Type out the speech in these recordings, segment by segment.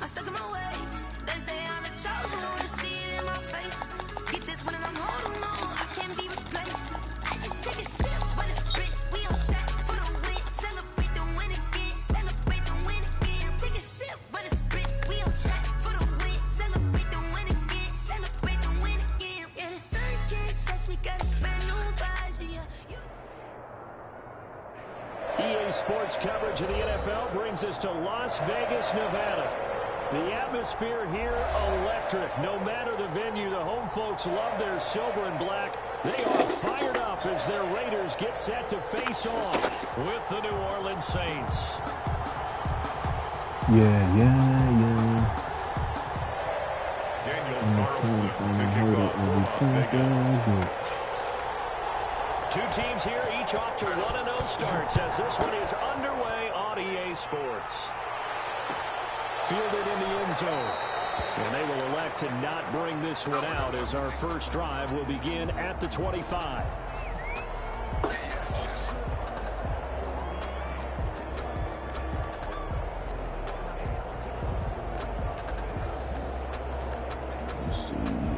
stuck in my ways. They say I'm the chosen one, see it in my face. Get this one and I'm holding on, I can't be replaced. I just take a sip, but it's spit. We on track for the win. Celebrate the win again. Celebrate the win again. Take a sip, but it's spit. We on track for the win. Celebrate the win again. Celebrate the win again. Yeah, the sun can't touch me, got a brand new visor. Yeah. EA Sports coverage of the NFL brings us to Las Vegas, Nevada. The atmosphere here, electric. No matter the venue, the home folks love their silver and black. They are fired up as their Raiders get set to face off with the New Orleans Saints. Two teams here, each off to 1-0 starts as this one is underway on EA Sports. Fielded in the end zone. And they will elect to not bring this one out as our first drive will begin at the 25. Let's see.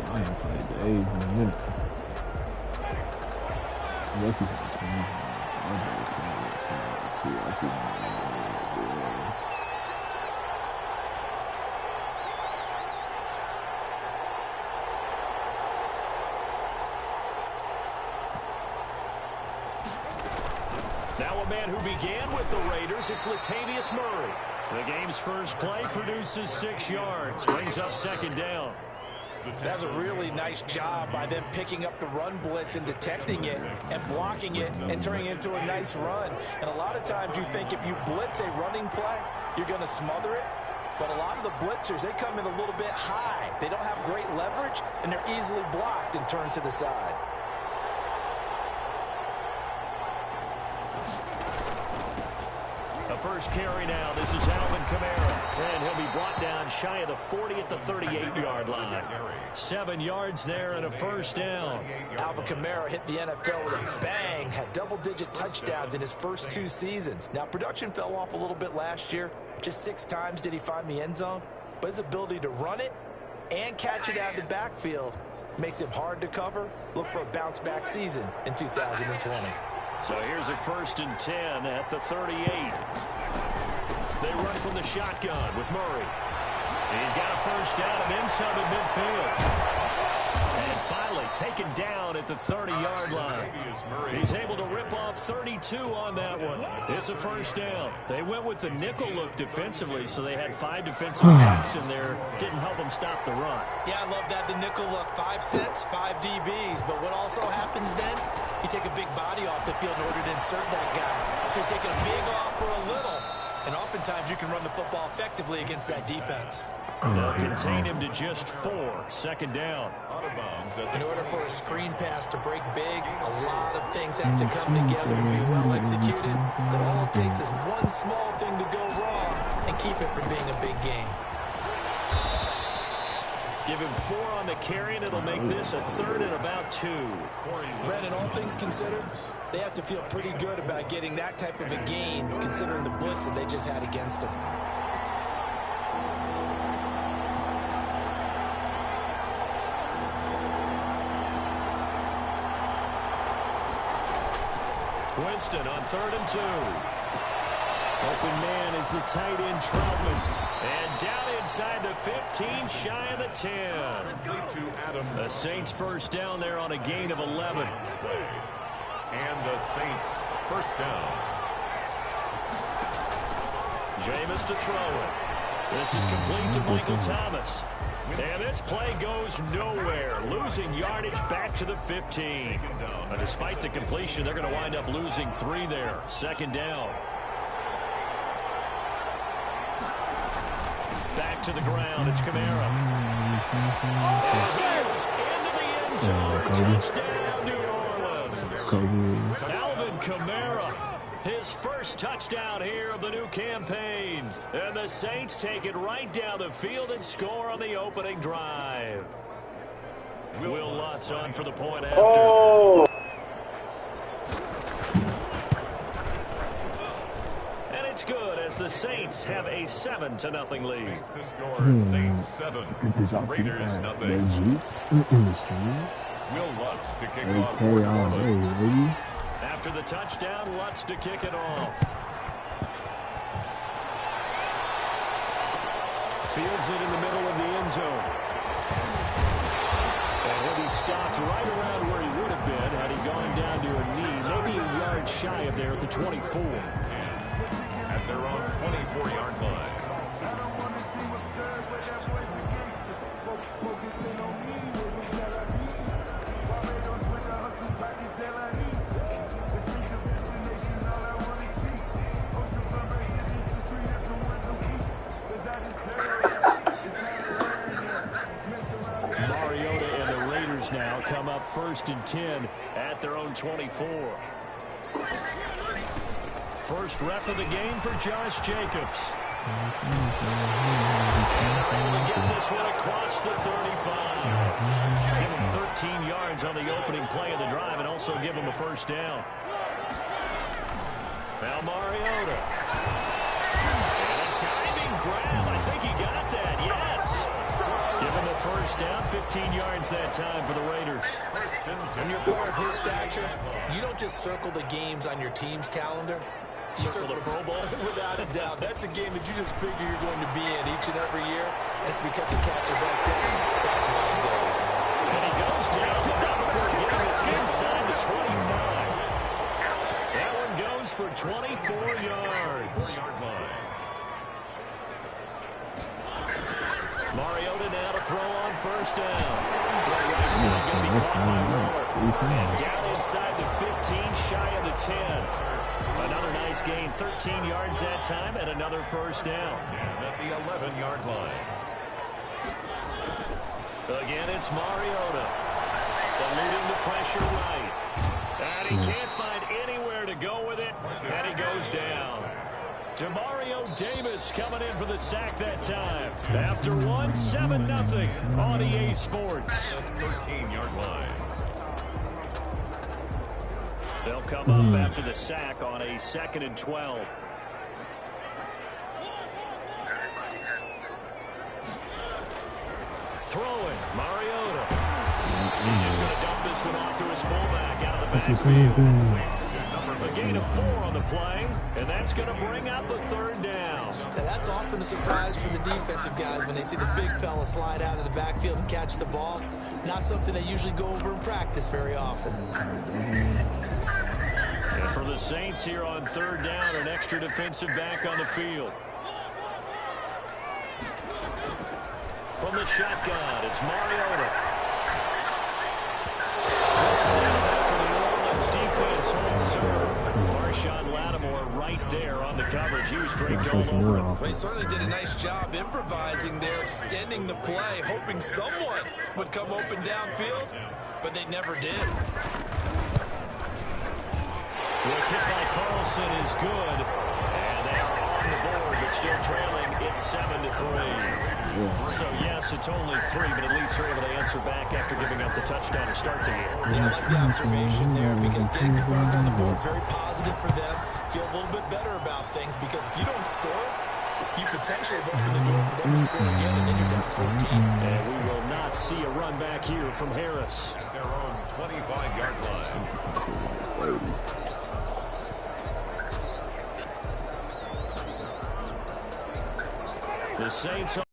I ain't played the A's in a minute. Lucky for the team. I see. Now a man who began with the Raiders, it's Latavius Murray. The game's first play produces 6 yards, brings up second down. That's a really nice job by them picking up the run blitz and detecting it and blocking it and turning it into a nice run. And a lot of times you think if you blitz a running play, you're going to smother it. But a lot of the blitzers, they come in a little bit high. They don't have great leverage, and they're easily blocked and turned to the side. The first carry now. This is Alvin Kamara. And he'll be brought down shy of the 40 at the 38-yard line. 7 yards there and a first down. Alvin Kamara hit the NFL with a bang. Had double-digit touchdowns in his first 2 seasons. Now, production fell off a little bit last year. Just 6 times did he find the end zone. But his ability to run it and catch it out of the backfield makes him hard to cover. Look for a bounce-back season in 2020. So here's a 1st and 10 at the 38. They run from the shotgun with Murray. He's got a first down and then some at midfield. And finally taken down at the 30-yard line. He's able to rip off 32 on that one. It's a first down. They went with the nickel look defensively, so they had 5 defensive backs in there. Didn't help them stop the run. Yeah, I love that, the nickel look. 5 sets, 5 DBs. But what also happens then, you take a big body off the field in order to insert that guy. So you're taking a big off for a little. And oftentimes you can run the football effectively against that defense. They'll contain him to just 4. Second down. In order for a screen pass to break big, a lot of things have to come together and be well executed. But all it takes is one small thing to go wrong and keep it from being a big game. Give him 4 on the carry, and it'll make this a 3rd and about 2. Brandon, all things considered, they have to feel pretty good about getting that type of a gain, considering the blitz that they just had against them. Winston on 3rd and 2. Open man is the tight end Troutman. And down inside the 15, shy of the 10. The Saints first down there on a gain of 11. And the Saints first down. Jameis to throw it. This is complete to Michael Thomas. And this play goes nowhere. Losing yardage back to the 15. But despite the completion, they're going to wind up losing 3 there. Second down. Back to the ground. It's Kamara. And here's into the end zone. Touchdown, New Orleans. Alvin Kamara. His first touchdown here of the new campaign. And the Saints take it right down the field and score on the opening drive. Will Lutz on for the point after. Oh. And it's good as the Saints have a 7-0 lead. The score, Saints 7, Raiders nothing. Will Lutz to kick off for New Orleans. After the touchdown, Lutz to kick it off. Fields it in the middle of the end zone. And he'll be stopped right around where he would have been had he gone down to a knee, maybe a yard shy of there at the 24. At their own 24-yard line. Now come up 1st and 10 at their own 24. First rep of the game for Josh Jacobs. And they're able to get this one across the 35. Give him 13 yards on the opening play of the drive and also give him a first down. Now Mariota. And a diving grab. I think he got that, yes. Give him a first down, 15 yards that time for the Raiders. When you're part of his stature, you don't just circle the games on your team's calendar. You circle the Pro Bowl. Without a doubt. That's a game that you just figure you're going to be in each and every year. And it's because of catches like that. That's why he goes. And he goes down, but not before getting his inside the 25. That one goes for 24 yards. Mariota now to throw on first down. Throw right side, going to be caught by Waller. And down inside the 15, shy of the 10. Another nice gain, 13 yards that time, and another first down. At the 11-yard line. Again, it's Mariota. Eluding the pressure right. And he can't find anywhere to go with it, and he goes down. Jameis coming in for the sack that time. After one, 7-0 on EA Sports. 13-yard line. They'll come up after the sack on a 2nd and 12. Throwing, Mariota. He's just going to dump this one off to his fullback out of the backfield. A gain of 4 on the play, and that's going to bring up a 3rd down. Now that's often a surprise for the defensive guys when they see the big fella slide out of the backfield and catch the ball. Not something they usually go over in practice very often. And for the Saints here on 3rd down, an extra defensive back on the field. From the shotgun, it's Mariota. Defense holds serve. Marshawn Lattimore right there on the coverage. He was draped all over him. Well, he certainly did a nice job improvising there, extending the play, hoping someone would come open downfield, but they never did. The kick by Carlson is good, and they are on the board, but still trailing. It's 7-3. So, yes, it's only 3, but at least they're able to answer back after giving up the touchdown to start the game. Yeah, I like the observation there because getting some points on the board, very positive for them. Feel a little bit better about things because if you don't score, you potentially have opened the door for them to score again, and then you're down 14. And we will not see a run back here from Harris. At their own 25-yard line. The Saints are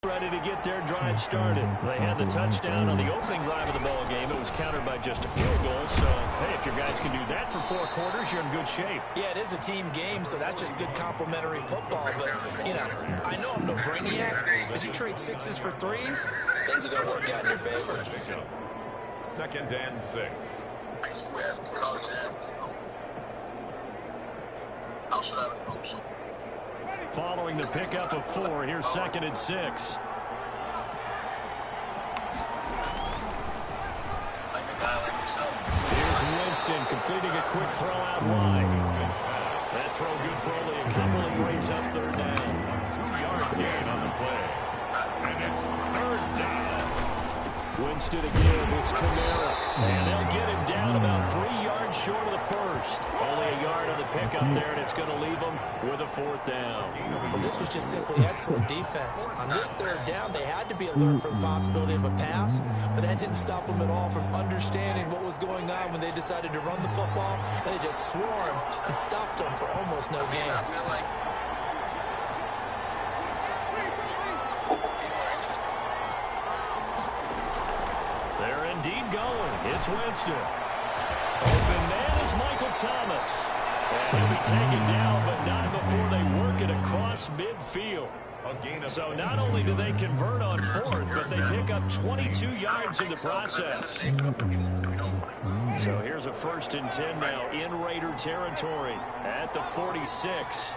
ready to get their drive started. They had the touchdown on the opening drive of the ball game. It was countered by just a field goal. So, hey, if your guys can do that for 4 quarters, you're in good shape. Yeah, it is a team game, so that's just good complimentary football. But, you know, I know I'm no brainiac, but you trade 6s for 3s, things are going to work out in your favor. 2nd and 6. Following the pickup of 4, here's 2nd and 6. Here's Winston completing a quick throw out wide. That throw good for only a couple and brings up 3rd down. 2-yard gain on the play. And it's 3rd down. Winston again, it's Kamara. And they'll get him down about 3 yards yards short of the first. Only a yard on the pickup there, and it's going to leave them with a 4th down. Well, this was just simply excellent defense. On this 3rd down, they had to be alert for the possibility of a pass, but that didn't stop them at all from understanding what was going on when they decided to run the football, and they just swarmed and stuffed them for almost no gain. They're indeed going. It's Winston. Open man is Michael Thomas. And he'll be taken down, but not before they work it across midfield. So not only do they convert on 4th, but they pick up 22 yards in the process. So here's a 1st and 10 now in Raider territory at the 46.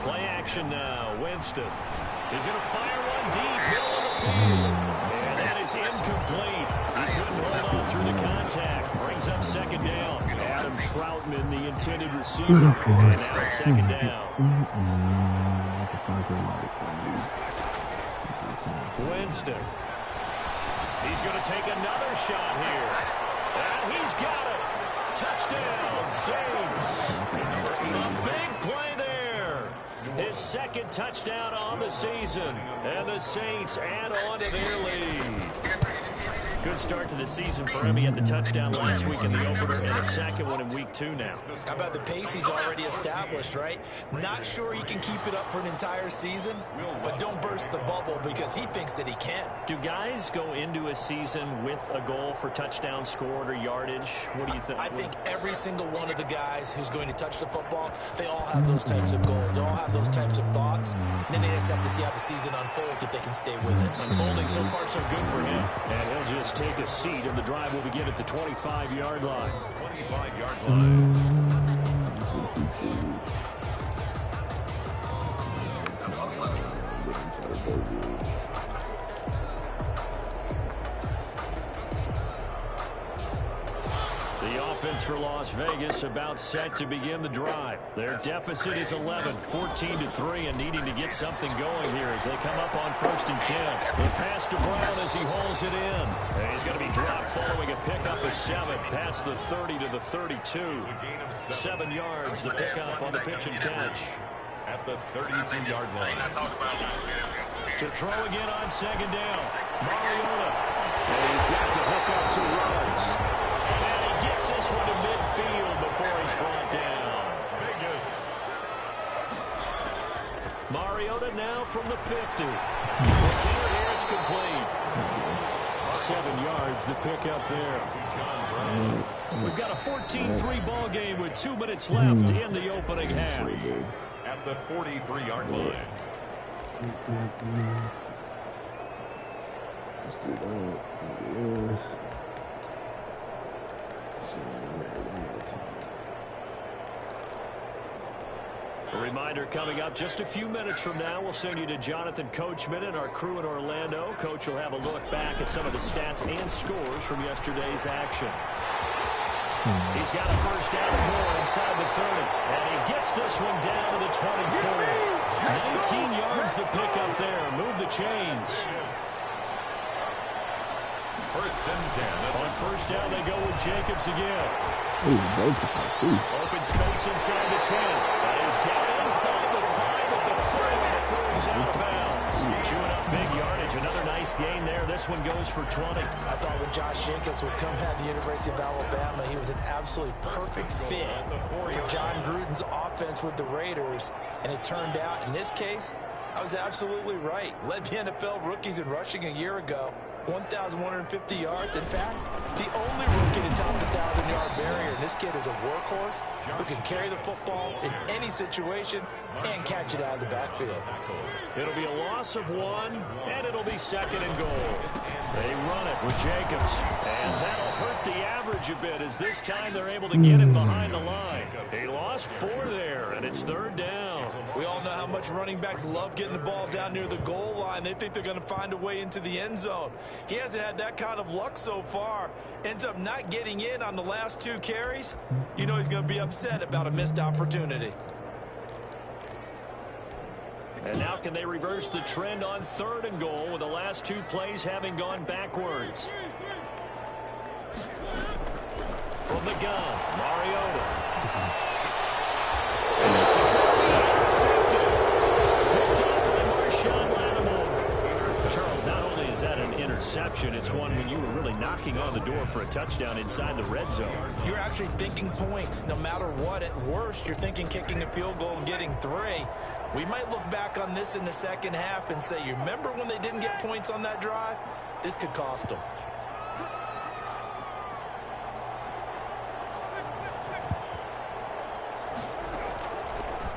Play action now. Winston is going to fire one deep, middle of the field. And that is incomplete. He couldn't hold on through the contact. Brings up 2nd down. Adam Troutman, the intended receiver. And now it's 2nd down. Winston. He's going to take another shot here. And he's got it. Touchdown, Saints. A big play there. His 2nd touchdown on the season. And the Saints add on to their lead. Good start to the season for him. He had the touchdown last week in the opener and a 2nd one in week 2 now. How about the pace he's already established, right? Not sure he can keep it up for an entire season, but don't burst the bubble because he thinks that he can. Do guys go into a season with a goal for touchdown scored or yardage? What do you think? I think every single one of the guys who's going to touch the football, they all have those types of goals. They all have those types of thoughts. And then they just have to see how the season unfolds if they can stay with it. Unfolding so far so good for him. And he'll just take a seat, and the drive will begin at the 25-yard line. 25-yard line. The offense for Las Vegas about set to begin the drive. Their deficit is 11, 14-3, and needing to get something going here as they come up on 1st and 10. The pass to Brown as he hauls it in. And he's going to be dropped following a pickup of 7 past the 30 to the 32. 7 yards, the pickup on the pitch and catch. At the 32-yard line. To throw again on 2nd down. Mariota. And he's got the hook up to Ruggs. Gets this one to midfield before he's brought down. Vegas. Mariota now from the 50. Here it's complete. 7 yards, the pickup there. We've got a 14-3 ball game with 2 minutes left in the opening half. At the 43-yard line. Let's do that. A reminder coming up just a few minutes from now. We'll send you to Jonathan Coachman and our crew in Orlando. Coach will have a look back at some of the stats and scores from yesterday's action. He's got a 1st down and more inside the 30. And he gets this one down to the 24. 19 yards the pickup there. Move the chains. 1st and 10. On 1st down, they go with Jacobs again. Open space inside the 10. That is down inside the 5 at the 30 before he's out of bounds. Chewing up big yardage. Another nice gain there. This one goes for 20. I thought when Josh Jacobs was coming out of the University of Alabama, he was an absolutely perfect fit for John Gruden's offense with the Raiders. And it turned out, in this case, I was absolutely right. Led the NFL rookies in rushing a year ago. 1,150 yards. In fact, the only rookie to top the 1,000-yard barrier. And this kid is a workhorse who can carry the football in any situation and catch it out of the backfield. It'll be a loss of 1, and it'll be 2nd and goal. They run it with Jacobs, and that'll hurt the average a bit as this time they're able to get him behind the line. They lost 4 there, and it's 3rd down. We all know how much running backs love getting the ball down near the goal line. They think they're going to find a way into the end zone. He hasn't had that kind of luck so far. Ends up not getting in on the last 2 carries. You know he's going to be upset about a missed opportunity. And now can they reverse the trend on 3rd and goal with the last 2 plays having gone backwards? From the gun, Mariota. And this is going to be intercepted. Picked up by Marshawn Lattimore. Charles, not only is that an interception, it's one when you were really knocking on the door for a touchdown inside the red zone. You're actually thinking points. No matter what, at worst, you're thinking kicking a field goal and getting 3. We might look back on this in the second half and say, you remember when they didn't get points on that drive? This could cost them.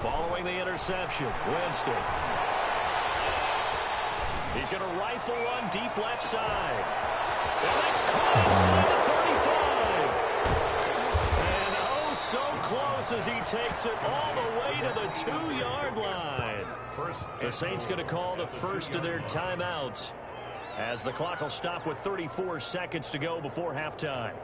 Following the interception, Winston. He's going to rifle one deep left side. And that's caught inside the 35. And oh, so close as he takes it all the way to the 2-yard line. The Saints going to call the first of their timeouts as the clock will stop with 34 seconds to go before halftime.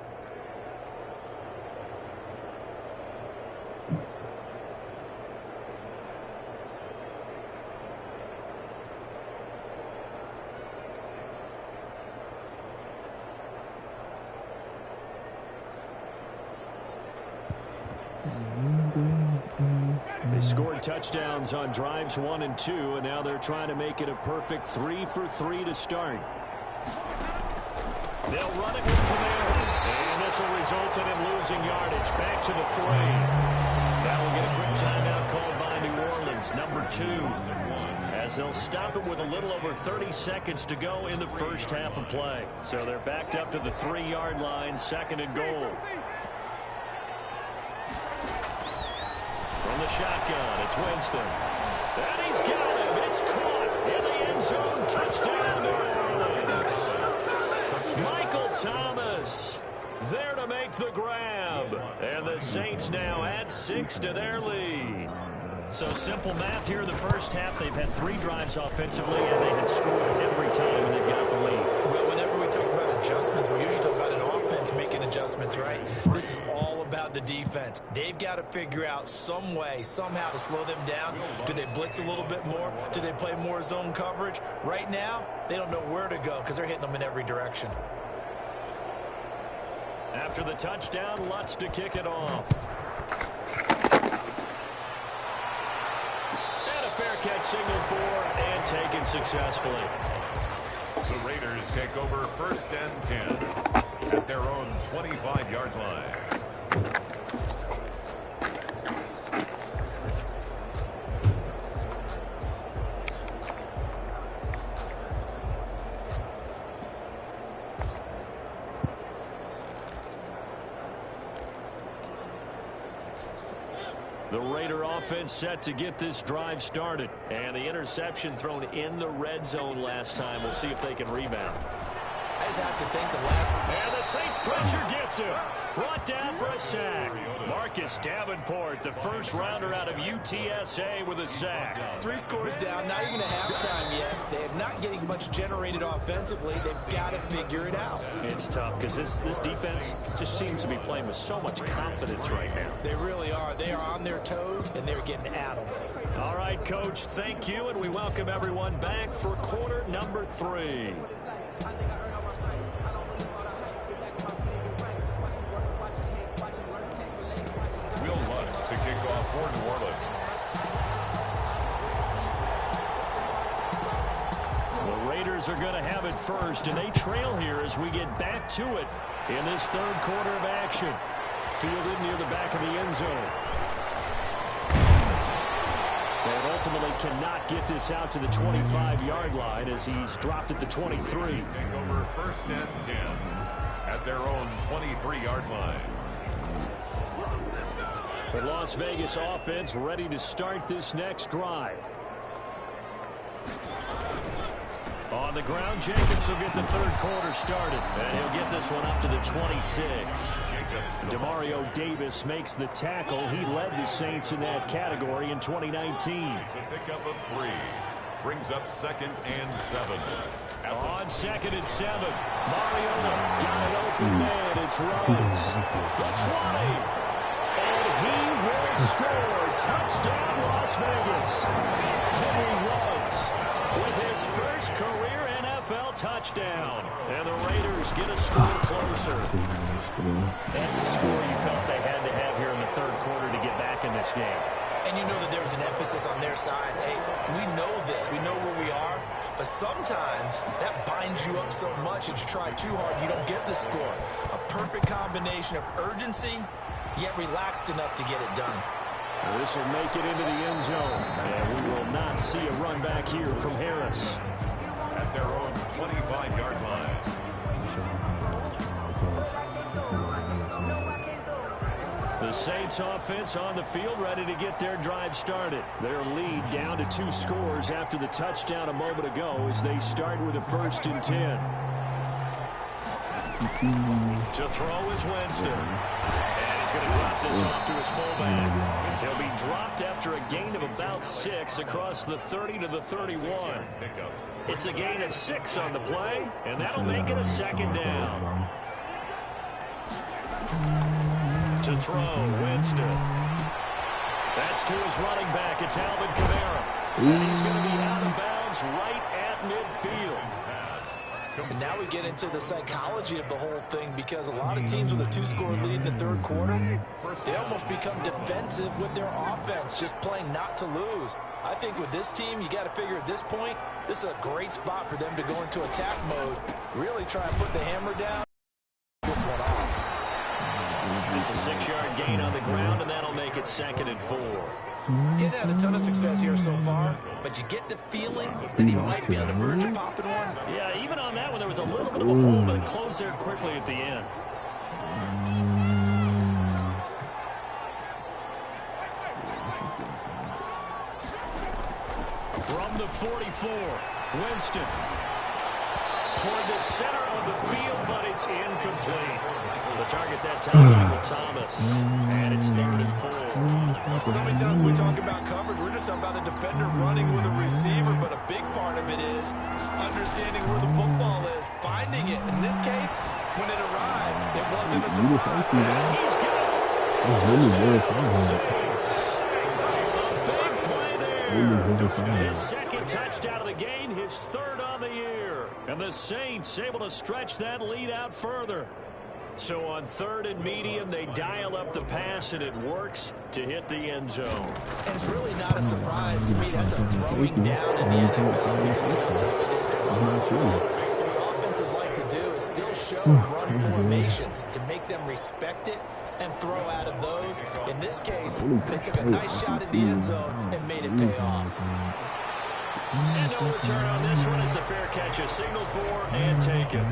They scored touchdowns on drives 1 and 2, and now they're trying to make it a perfect 3 for 3 to start. They'll run it with command, and this will result in him losing yardage. Back to the 3. Now we'll get a quick timeout called by New Orleans, number 2, as they'll stop it with a little over 30 seconds to go in the first half of play. So they're backed up to the 3-yard line, 2nd and goal. From the shotgun, it's Winston. And he's got him. It's caught in the end zone. Touchdown, New Orleans. Michael Thomas there to make the grab. And the Saints now add 6 to their lead. So simple math here in the first half. They've had 3 drives offensively, and they had scored every time when they got the lead. Well, whenever we talk about adjustments, we usually talk about an offense making adjustments, right? This is all about the defense. They've got to figure out some way, somehow to slow them down. Do they blitz a little bit more? Do they play more zone coverage? Right now, they don't know where to go because they're hitting them in every direction. After the touchdown, Lutz to kick it off. And a fair catch signaled for and taken successfully. The Raiders take over 1st and 10 at their own 25-yard line. The Raider offense set to get this drive started. And the interception thrown in the red zone last time. We'll see if they can rebound. I just have to think the last... And the Saints pressure gets him. Brought down for a sack. Marcus Davenport, the first rounder out of UTSA with a sack. 3 scores down, not even a halftime yet. They're not getting much generated offensively. They've got to figure it out. It's tough because this defense just seems to be playing with so much confidence right now. They really are. They are on their toes, and they're getting at them. All right, Coach, thank you, and we welcome everyone back for quarter number 3. To kick off for New Orleans. The Raiders are going to have it first, and they trail here as we get back to it in this 3rd quarter of action. Fielded near the back of the end zone. They ultimately cannot get this out to the 25-yard line as he's dropped at the 23. Take over 1st and 10 at their own 23-yard line. The Las Vegas offense ready to start this next drive. On the ground, Jacobs will get the 3rd quarter started, and he'll get this one up to the 26. Demario Davis makes the tackle. He led the Saints in that category in 2019. It's a pickup of 3. Brings up 2nd and 7. On 2nd and 7. Mariota got it open man. It's Rhodes. The 20. And he will score. Touchdown, Las Vegas. Henry Ruggs with his first career NFL touchdown. And the Raiders get a score closer. That's a score you felt they had to have here in the third quarter to get back in this game. And you know that there was an emphasis on their side. Hey, we know this. We know where we are. But sometimes that binds you up so much that you try too hard, you don't get the score. A perfect combination of urgency, yet relaxed enough to get it done. This will make it into the end zone. And we will not see a run back here from Harris. At their own 25-yard line. The Saints offense on the field, ready to get their drive started. Their lead down to 2 scores after the touchdown a moment ago as they start with a 1st and 10. To throw is Winston. And he's going to drop this off to his fullback. He'll be dropped after a gain of about 6 across the 30 to the 31. It's a gain of 6 on the play, and that'll make it a 2nd down. To throw, Winston. That's to his running back. It's Alvin Kamara. And he's going to be out of bounds right at midfield. And now we get into the psychology of the whole thing, because a lot of teams with a 2-score lead in the third quarter, they almost become defensive with their offense, just playing not to lose. I think with this team, you got to figure at this point, this is a great spot for them to go into attack mode, really try and put the hammer down, this one off. It's a 6-yard gain on the ground, and that'll make it 2nd and 4. He's had a ton of success here so far, but you get the feeling that he might be on the verge of popping one. Yeah, even on that one, there was a little bit of a hole, but it closed there quickly at the end. From the 44, Winston. Toward the center of the field, but it's incomplete. The target that time, Michael Thomas. And it's 3rd and 4. So many times we talk about coverage, we're just about a defender running with a receiver, but a big part of it is understanding where the football is, finding it. In this case, when it arrived, it wasn't a surprise. He's got it. Touchdown, Saints. A big play there. His 2nd touchdown of the game, his 3rd on the year. And the Saints able to stretch that lead out further. So on 3rd and medium, they dial up the pass, and it works to hit the end zone. And it's really not a surprise to me. That's a throwing down in the NFL because of how tough it is to run the ball. What offenses like to do is still show run formations to make them respect it and throw out of those. In this case, they took a nice shot at the end zone and made it pay off. And no return on this one as the fair catch is signaled for and taken.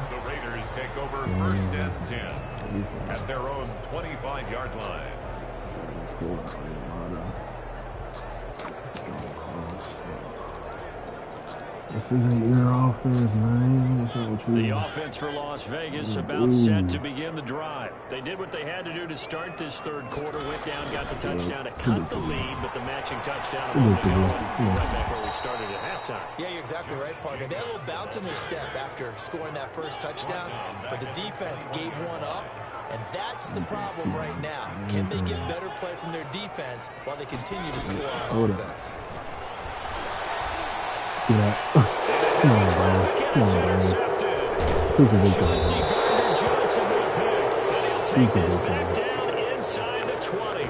The Raiders take over 1st and 10 at their own 25-yard line. This isn't your offense, man. The offense for Las Vegas about set to begin the drive. They did what they had to do to start this third quarter. Went down, got the touchdown to cut the lead, but the matching touchdown a moment ago. Right back where we started at halftime. Yeah, you're exactly right, partner. They had a little bounce in their step after scoring that first touchdown, but the defense gave one up, and that's the problem right now. Can they get better play from their defense while they continue to score on offense? Yeah. Come on, bro. Come on, bro. Chauncey Gardner-Johnson with a pick, and he'll take this back down inside the 20.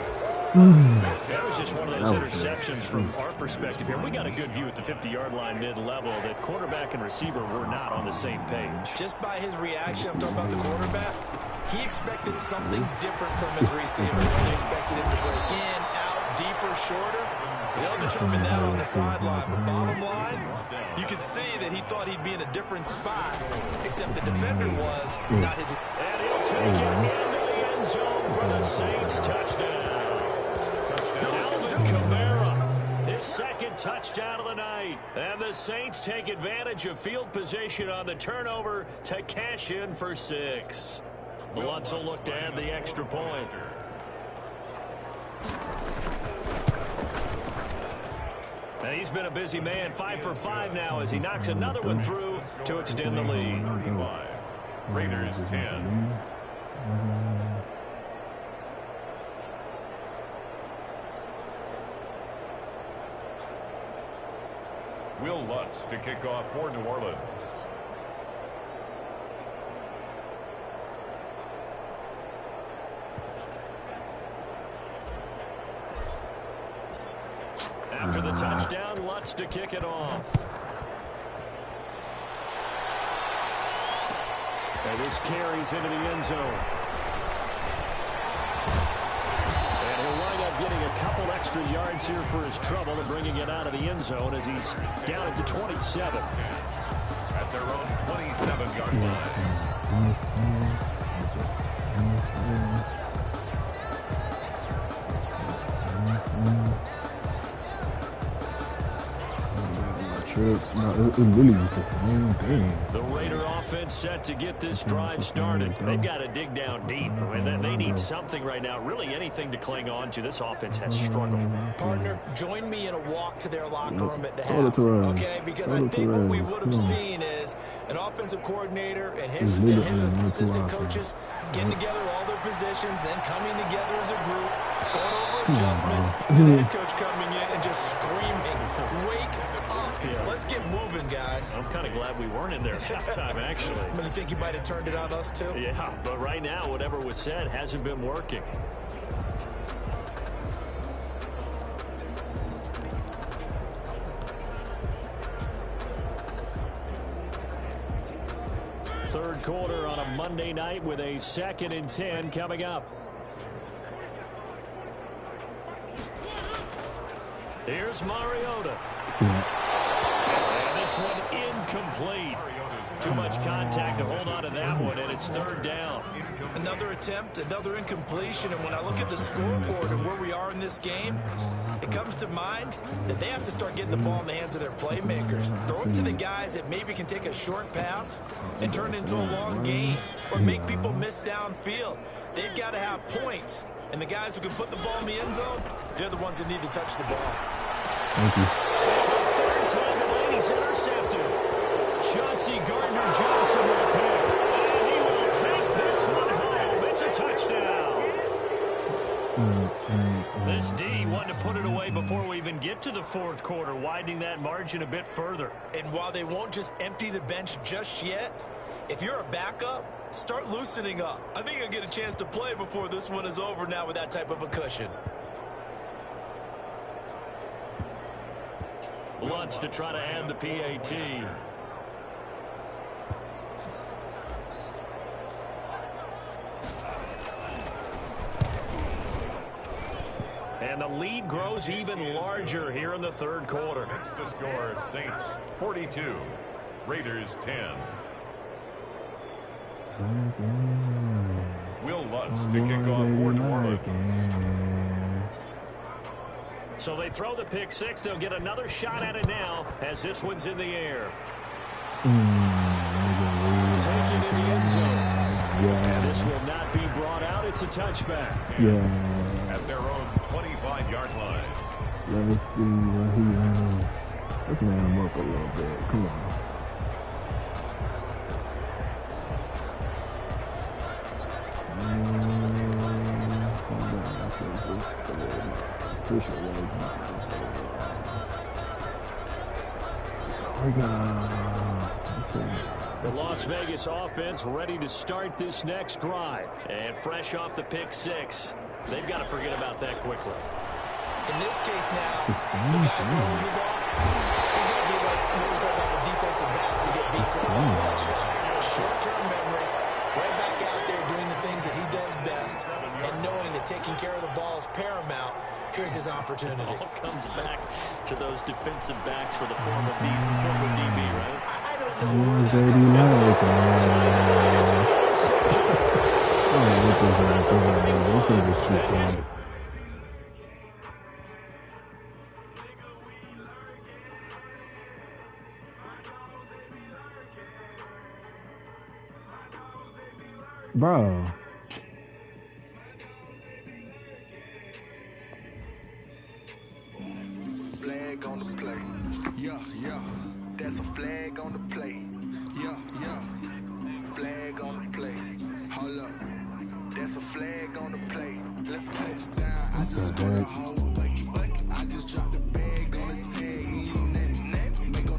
That was just one of those interceptions from our perspective here. We got a good view at the 50-yard line mid-level that quarterback and receiver were not on the same page. Just by his reaction, I'm talking about the quarterback, he expected something different from his receiver. He expected him to break in, out, deeper, shorter. They'll determine that on the sideline. But bottom line, you could see that he thought he'd be in a different spot, except the defender was not his. And he'll take it into the end zone for the Saints touchdown. Alvin Kamara, his 2nd touchdown of the night. And the Saints take advantage of field position on the turnover to cash in for 6. Lutz will look to add the extra point. And he's been a busy man, 5 for 5 now as he knocks another one through to extend the lead. Raiders 10. Will Lutz to kick off for New Orleans. After the touchdown, Lutz to kick it off. And this carries into the end zone. And he'll wind up getting a couple extra yards here for his trouble and bringing it out of the end zone as he's down at the 27. At their own 27-yard line. No, it really is the same thing. The Raider offense set to get this drive started. They've got to dig down deep. I mean, they need something right now, really anything to cling on to. This offense has struggled. Partner, join me in a walk to their locker room at the half, okay? Because I think what we would have seen is an offensive coordinator and his assistant coaches getting together all their positions, then coming together as a group, going over adjustments, and the head coach coming in and just screaming, "Wake up. Let's get moving, guys." I'm kind of glad we weren't in there at halftime, actually. But you think you might have turned it on us, too? Yeah, but right now, whatever was said hasn't been working. Third quarter on a Monday night with a 2nd and 10 coming up. Here's Mariota. And this one incomplete. Too much contact to hold on to that one, and it's 3rd down. Another attempt, another incompletion, and when I look at the scoreboard and where we are in this game, it comes to mind that they have to start getting the ball in the hands of their playmakers. Throw it to the guys that maybe can take a short pass and turn it into a long gain or make people miss downfield. They've got to have points, and the guys who can put the ball in the end zone, they're the ones that need to touch the ball. Thank you. For the 3rd time tonight, he's intercepted. Chauncey Gardner-Johnson with a pick. And he will take this one home. It's a touchdown. This D wanted to put it away before we even get to the 4th quarter, widening that margin a bit further. And while they won't just empty the bench just yet, if you're a backup, start loosening up. I think you'll get a chance to play before this one is over now with that type of a cushion. Lutz to try to add the PAT. And the lead grows even larger here in the 3rd quarter. Makes the score Saints 42, Raiders 10. Will Lutz to kick off for New Orleans. So they throw the pick 6. They'll get another shot at it now as this one's in the air. Taken in the end zone. And this will not be brought out. It's a touchback. At their own 25-yard line. Let's see what he let's man him up a little bit. Come on. The Las Vegas offense ready to start this next drive. And fresh off the pick 6, they've got to forget about that quickly. In this case now, the guy throwing the ball, he's going to be like what we talk about with defensive backs who get beat for a long touchdown. Short-term memory, right back out there doing the things that he does best, and knowing that taking care of the ball is paramount. Here's his opportunity. It all comes back to those defensive backs for the former DB, right? I don't know where that comes from. Bro. Flag on the play. Yeah, yeah. That's a flag on the play. Yeah, yeah. Flag on the play. Hold up. That's a flag on the play. Let's touchdown. I just scored a whole bucket. I just dropped the bag on the tag. Make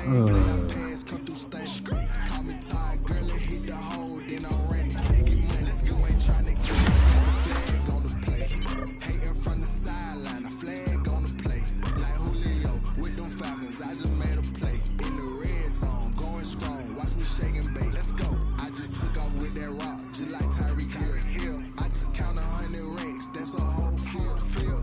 flag when I pass, come through station. Call me tired, girl, and hit the hole, then I'm running. Get money, you ain't tryna get a flag on the play. Hating from the sideline, a flag on the play. Like Julio with them Falcons, I just made a play. In the red zone, going strong, watch me shake and bake. Let's go. I just took off with that rock, just like Tyreek Hill. I just count 100 racks, that's a whole field.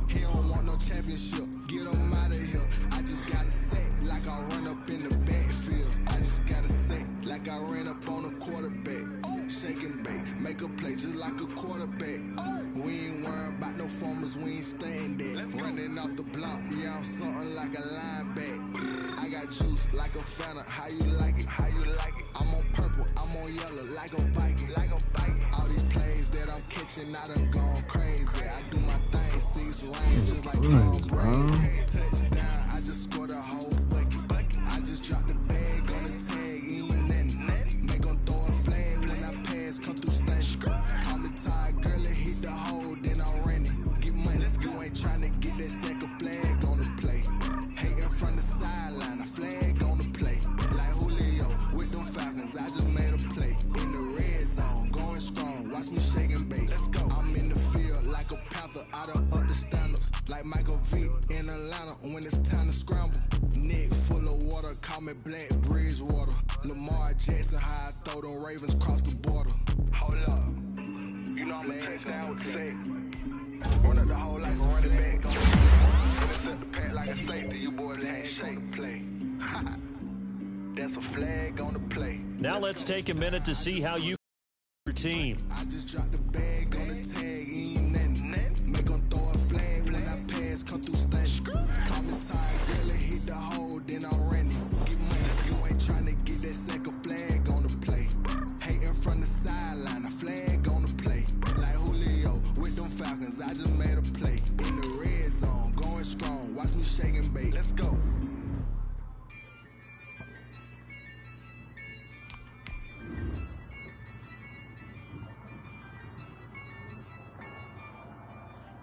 He don't want no championship, get him out of here. I just gotta say, like I run up in the backfield. I just gotta say, like I ran up on a quarterback. Shake and bake, make a play just like a quarterback. We ain't worrying about no formers, we ain't staying there. Running off the block, yeah, I'm something like a linebacker. I got juice like a Fanta, how you like it? How you like it? I'm on purple, I'm on yellow, like a Viking. All these plays that I'm catching, I done gone crazy. I do my thing, 6 range, just like Tom Brady. Touchdown, I just scored a whole bucket. I just dropped the bag on the tag, ain't nothing. Make 'em throw a flag when I pass, come through station. Call me tired, girl, and hit the hole, then I'm running. Get money, you ain't tryna get that second flag on the play. Hating from the sideline, a flag on the play. Like Julio with them Falcons, I just made a play. In the red zone, going strong, watch me shake and bake. I'm in the field like a panther, I done up the standards. Like Michael Vick in Atlanta when it's time to scramble. Neck full of water, call me Black Bridgewater. Lamar Jackson, how I throw them Ravens cross the border. Hold up, you know I'm a touchdown with the sack. Run up the whole like a running back. Intercept the pack like a safety, you boys ain't shake play. That's a flag on the play. Now let's take a minute to see how you your team. I just dropped the bag on the tag, ain't nothing. Make 'em throw a flag when I pass, come through station. Call me tired, girl, and hit the hole, then I'm running. Get money, you ain't tryna get that second flag on the play. Hating from the sideline, a flag on the play. Like Julio with them Falcons, I just made a play. In the red zone, going strong, watch me shake and bake. Let's go.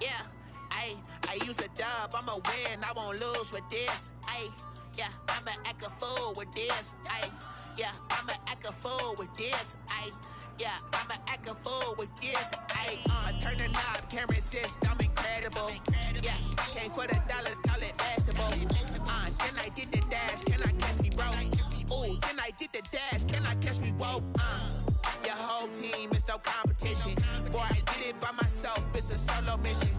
Yeah, I use a dub, I'ma win, I won't lose with this. Yeah, I'ma act a fool with this. Yeah, I'ma act a fool with this. Yeah, I'ma act a fool with this. I turn the knob, camera assist, I'm incredible. Yeah, came for the dollars, call it vegetable. Then I did the dash, can I catch me, bro? Ooh, then I did the dash, can I catch me, whoa? Your whole team is no competition. Boy, I did it by myself, it's a solo mission.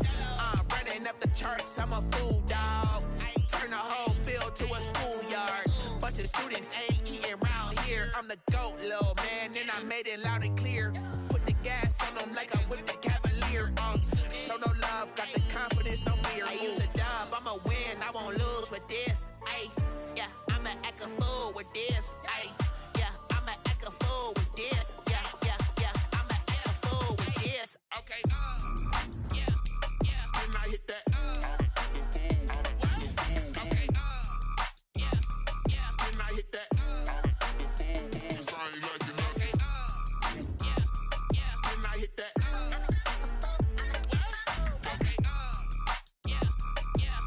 Running up the charts, I'm a fool, dog. Turn the whole field to a schoolyard. Bunch of students ain't eating round here. I'm the GOAT, little man, and I made it loud and clear. Put the gas on them like I whipped the Cavalier. Show no love, got the confidence, no fear. I use a dub, I'ma win, I won't lose with this. Yeah, I'ma act a fool with this. Yeah, I'ma act a fool with this. Yeah, I'ma act a fool with this. Okay, When I hit that, okay, when I hit that, it's I ain't like it nothing. When I hit that,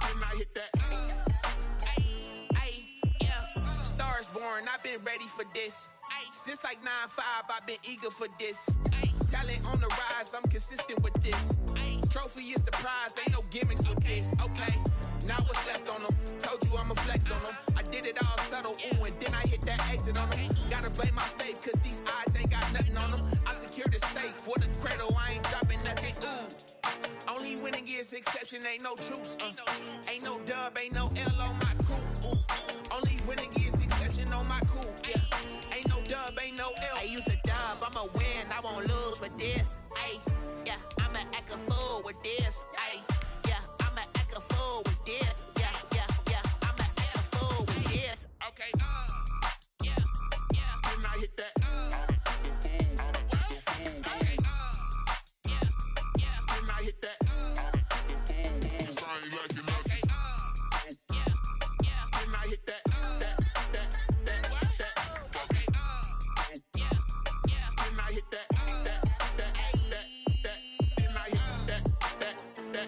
when I hit that. Stars born, I've been ready for this. Since like 9-5, I've been eager for this. Talent on the rise, I'm consistent with this. Trophy is the prize, ain't no gimmicks with this. Okay, now what's left on them? Told you I'ma flex on them. I did it all subtle, ooh, and then I hit that exit on them. Gotta blame my faith, cause these odds ain't got nothing on them. I secured the safe for the cradle, I ain't dropping nothing, ooh. Only winning is exception, ain't no truce. Ain't no dub, ain't no L on my crew. Only winning is exception on my cool. Yeah, ain't no dub, ain't no L. I use a dub, I'ma win, I won't lose with this. Yeah, I'ma act a fool with this. Yeah, I'ma act a fool with this. Yeah, I'ma act a fool with this. Okay, When I hit that, when I hit that, it's I ain't like it nothing. When I hit that, when I hit that, when I hit that.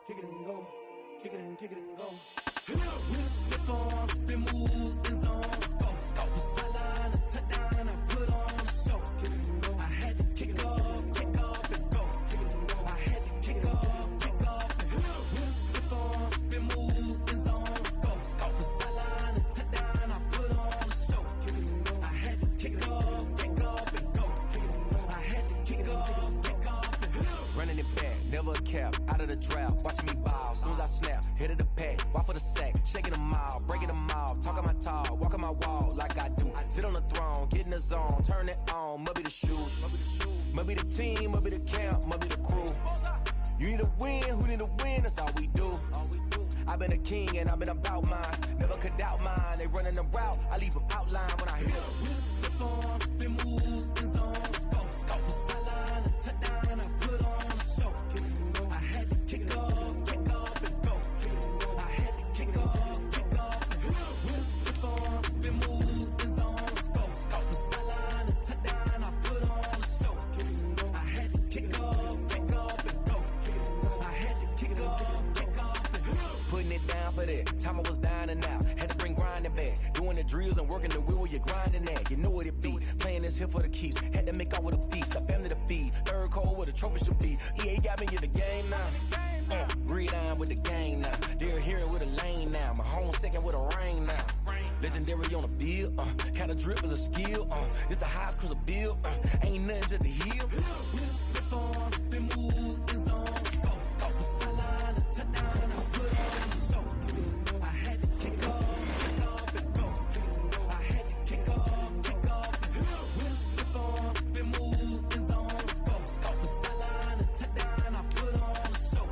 kick it and go, kick it and go. With a stiff arm, spin move, in zone, scope. From sideline to touchdown, I put on a show. I had to kick off and go. I had to kick off and go. With a stiff arm, spin move, in zone, scope. From sideline to touchdown, I put on a show. I had to kick off and go. I had to kick off and go. Running it back, never a cap, out of the drought, watching me ball. Soon as I snap, hit of the pack, walk for the sack, shaking them all, breaking them off, talking my talk, walking my wall like I do. Sit on the throne, get in the zone, turn it on, must be the shoes, must be the team, must be the camp, must be the crew. You need a win, who need a win, that's all we do. I've been a king and I've been about mine, never could doubt mine. They running the route, I leave them outline when I hit them. With a stiff arm, spin move, in zone, scope. From sideline to touchdown, I put on a show. I had to kick off and go. I had to kick off and go. With a stiff arm, spin move, in zone, scope. From sideline to touchdown, I put on a show. I had to kick off and go. I had to kick off and go. Putting it down for that, time I was dying and out, had to bring grinding back, doing the drills and working the wheel where you're grinding at, you know what it be, playing this here for the keeps, had to make out with a feast, a family to feed, third cold where the trophy should be, EA got me in the game now, breathe on with the game now, they're here with a lane now, my home second with a rain now, legendary on the field, kinda drip is a skill, this the highest cruiser bill, ain't nothing just to heal. With a stiff arm, spin move, in zone, scope. From sideline to touchdown, I put on a show. I had to kick off and go. I had to kick off and go. With a stiff arm, spin move, in zone, scope. From sideline to touchdown, I put on a show.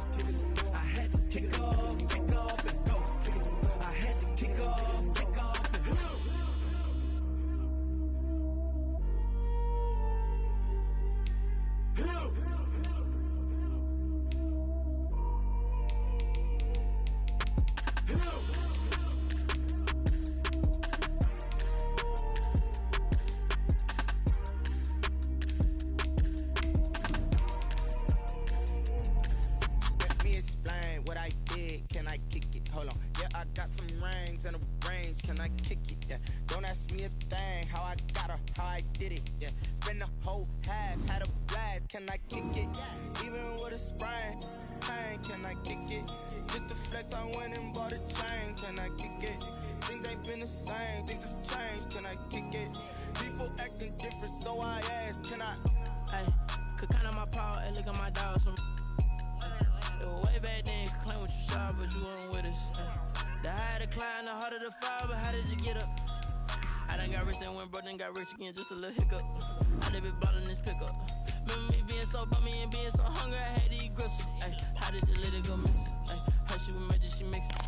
I had to kick off and go. I had to kick off and go. Let me explain what I did. Can I kick it? Hold on. Yeah, I got some rings and a range. Can I kick it? Yeah. Don't ask me a thing. How I got her, how I did it. Yeah. Spend the whole half, had a blast. Can I kick it? Even with a sprain. Pain, can I kick it? Just the flex, I went and bought a chain. Can I kick it? Things ain't been the same. Things have changed. Can I kick it? People acting different, so I ask. Can I? Hey, could count on my power and look at my dogs from. Way back then, you could claim what you saw, but you weren't with us. The higher the climb, the harder the fall, but how did you get up? I done got rich, then went broke, then got rich again, just a little hiccup. I done been ballin' this pickup. Remember me being so bummy and being so hungry, I had to eat gristle. Ay, how did you let it go miss? Ay, how she was magic, she mixed it.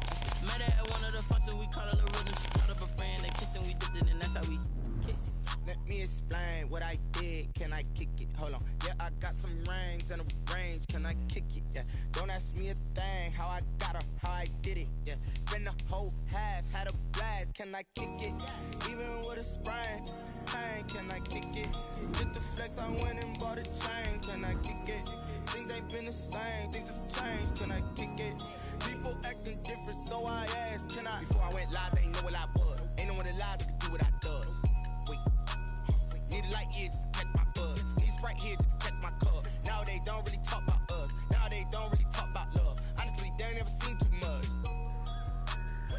Met her at one of the functions, we called her the rhythm. She called up a friend, they kissed and we dipped it, and that's how we kicked it. Let me explain what I did. Can I kick it? Hold on. Yeah, I got some rings and a range. Can I kick it? Yeah. Don't ask me a thing. How I got her, how I did it. Yeah. Spend the whole half, had a blast. Can I kick it? Even with a sprain. Pain, can I kick it? Just the flex, I went and bought a chain. Can I kick it? Things ain't been the same. Things have changed. Can I kick it? People acting different, so I asked. Can I? Before I went live, they ain't know what I was. Ain't no one alive that could do what I does. Wait. Need a light here just to catch my buzz. Need Sprite here just to catch my cup. Now they don't really talk about us. Now they don't really talk about love. Honestly, they ain't never seen too much.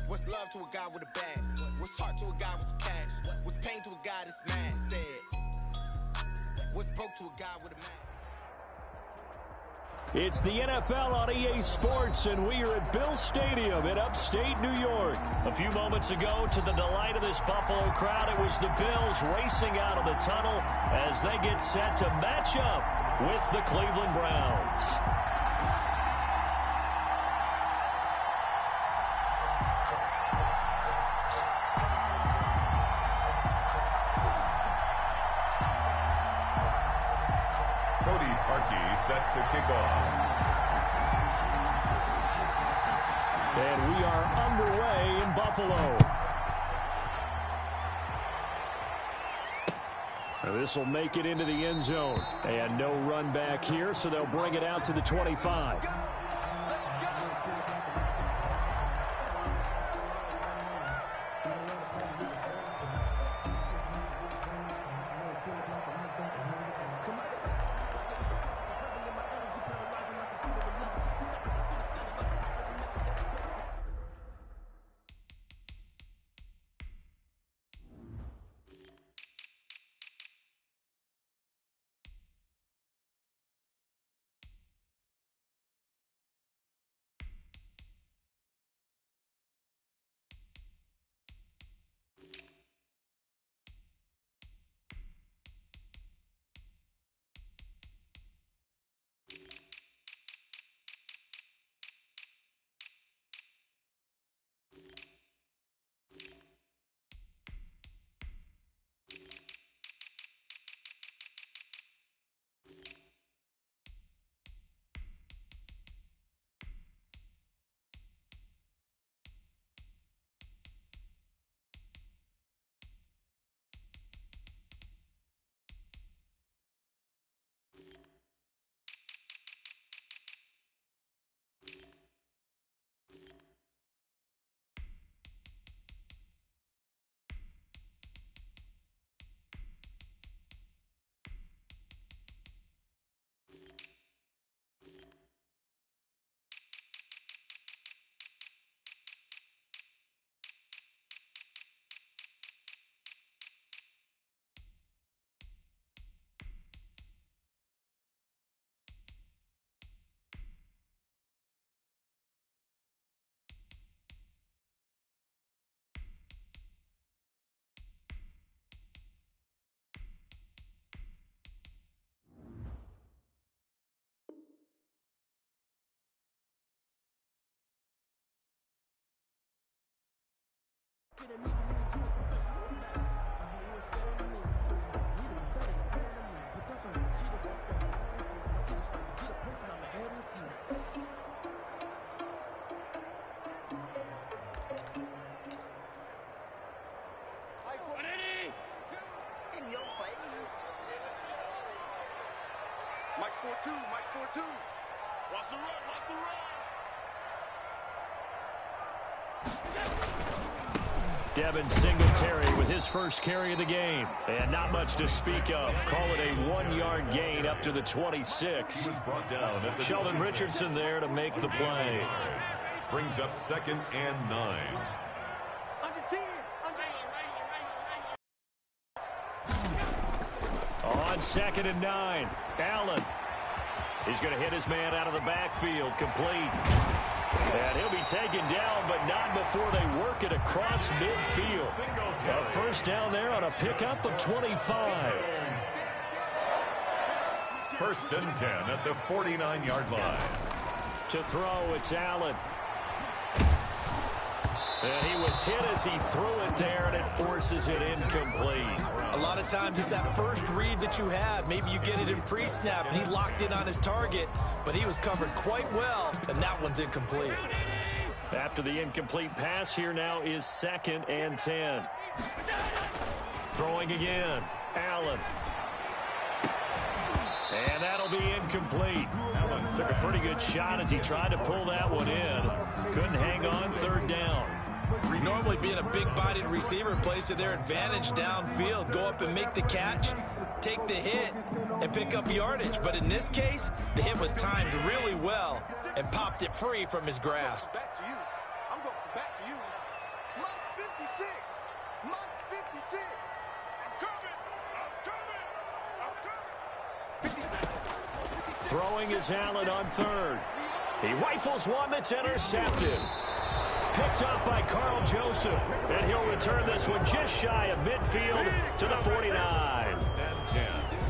What's love to a guy with a bag? What's heart to a guy with some cash? What's pain to a guy that's mad? Said. What's broke to a guy with a man? It's the NFL on EA Sports, and we are at Bill Stadium in upstate New York. A few moments ago, to the delight of this Buffalo crowd, it was the Bills racing out of the tunnel as they get set to match up with the Cleveland Browns. Set to kick off. And we are underway in Buffalo. This will make it into the end zone. And no run back here, so they'll bring it out to the 25. In your face. Mike's 4-2. Mike's 4-2. Watch the run. Watch the run. Devin Singletary with his first carry of the game. And not much to speak of. Call it a 1-yard gain up to the 26. Sheldon Richardson there to make the play. Brings up 2nd and 9. On 2nd and 9, Allen. He's going to hit his man out of the backfield, complete. And he'll be taken down, but not before they work it across midfield. A first down there on a pickup of 25. 1st and 10 at the 49-yard line. To throw, it's Allen. And he was hit as he threw it there, and it forces it incomplete. A lot of times it's that first read that you have. Maybe you get it in pre-snap, and he locked in on his target, but he was covered quite well, and that one's incomplete. After the incomplete pass, here now is 2nd and 10. Throwing again, Allen. And that'll be incomplete. Took a pretty good shot as he tried to pull that one in. Couldn't hang on, 3rd down. Normally being a big-bodied receiver plays to their advantage downfield. Go up and make the catch, take the hit, and pick up yardage. But in this case, the hit was timed really well and popped it free from his grasp. Back to you. I'm going back to you. Month 56. Month 56. I'm coming. Throwing is Allen on 3rd. He rifles one that's intercepted. Picked up by Carl Joseph. And he'll return this one just shy of midfield to the 49.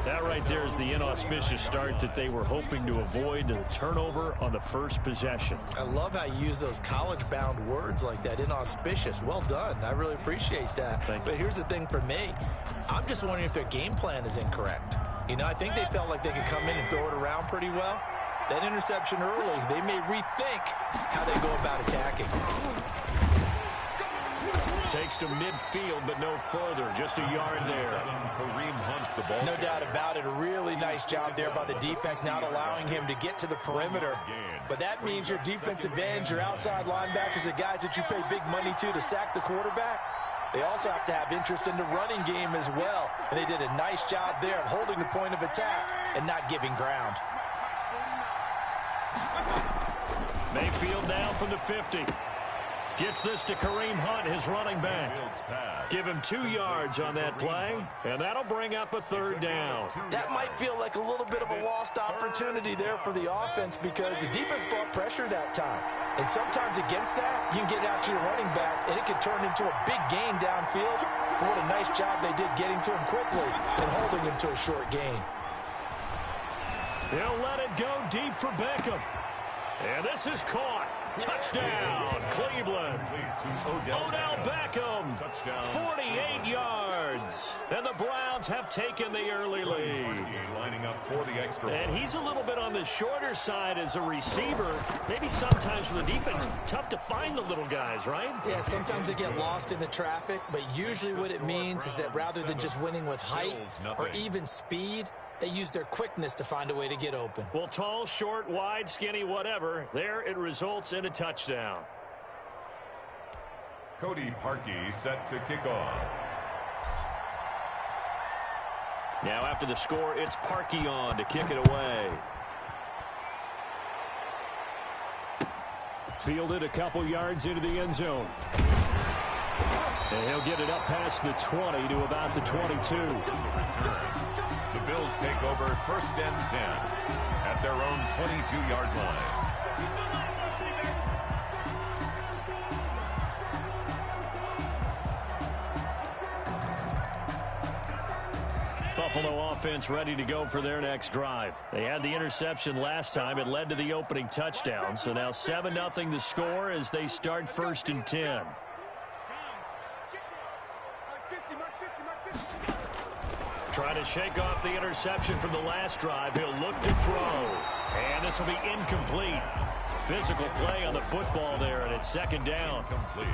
That right there is the inauspicious start that they were hoping to avoid, the turnover on the first possession. I love how you use those college-bound words like that, inauspicious. Well done. I really appreciate that. But here's the thing for me. I'm just wondering if their game plan is incorrect. You know, I think they felt like they could come in and throw it around pretty well. That interception early, they may rethink how they go about attacking. Takes to midfield, but no further. Just a yard there. No doubt about it. A really nice job there by the defense, not allowing him to get to the perimeter. But that means your defensive ends, your outside linebackers, the guys that you pay big money to sack the quarterback, they also have to have interest in the running game as well. And they did a nice job there of holding the point of attack and not giving ground. Mayfield down from the 50. Gets this to Kareem Hunt, his running back. Give him 2 yards on that play, and that'll bring up a 3rd down. That might feel like a little bit of a lost opportunity there for the offense because the defense brought pressure that time. And sometimes against that, you can get out to your running back, and it can turn into a big gain downfield. But what a nice job they did getting to him quickly and holding him to a short gain. They'll let it go deep for Beckham. And this is caught. Touchdown, Cleveland. Odell Beckham, 48 yards. And the Browns have taken the early lead. Lining up for the extra. And he's a little bit on the shorter side as a receiver. Maybe sometimes for the defense, tough to find the little guys, right? Yeah, sometimes they get lost in the traffic, but usually what it means is that rather than just winning with height or even speed, they use their quickness to find a way to get open. Well, tall, short, wide, skinny, whatever. There it results in a touchdown. Cody Parkey set to kick off. Now after the score, it's Parkey on to kick it away. Fielded a couple yards into the end zone. And he'll get it up past the 20 to about the 22. The Bills take over 1st and 10 at their own 22-yard line. Buffalo offense ready to go for their next drive. They had the interception last time. It led to the opening touchdown. So now 7-0 the score as they start 1st and 10. Trying to shake off the interception from the last drive. He'll look to throw. And this will be incomplete. Physical play on the football there, and it's second down.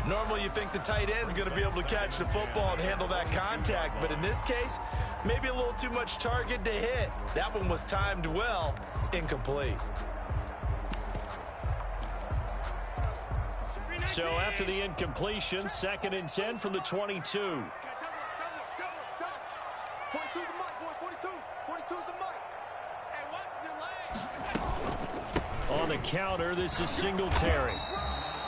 Normally you think the tight end's going to be able to catch the football and handle that contact, but in this case, maybe a little too much target to hit. That one was timed well. Incomplete. So after the incompletion, 2nd and 10 from the 22. 42's the mic, boys. 42's the mic. Hey, watch your legs. On the counter, this is Singletary.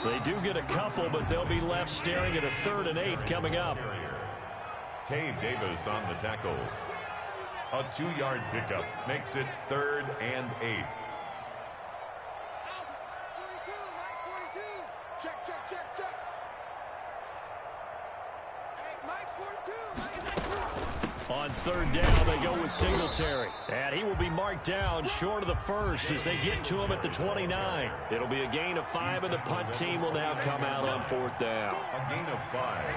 They do get a couple, but they'll be left staring at a 3rd and 8 coming up. Tae Davis on the tackle. A 2-yard pickup makes it 3rd and 8. 42, Mike, 42. Check, check, check, check. Hey, Mike's 42. On 3rd down, they go with Singletary. And he will be marked down short of the first as they get to him at the 29. It'll be a gain of 5, and the punt team will now come out on 4th down. A gain of 5.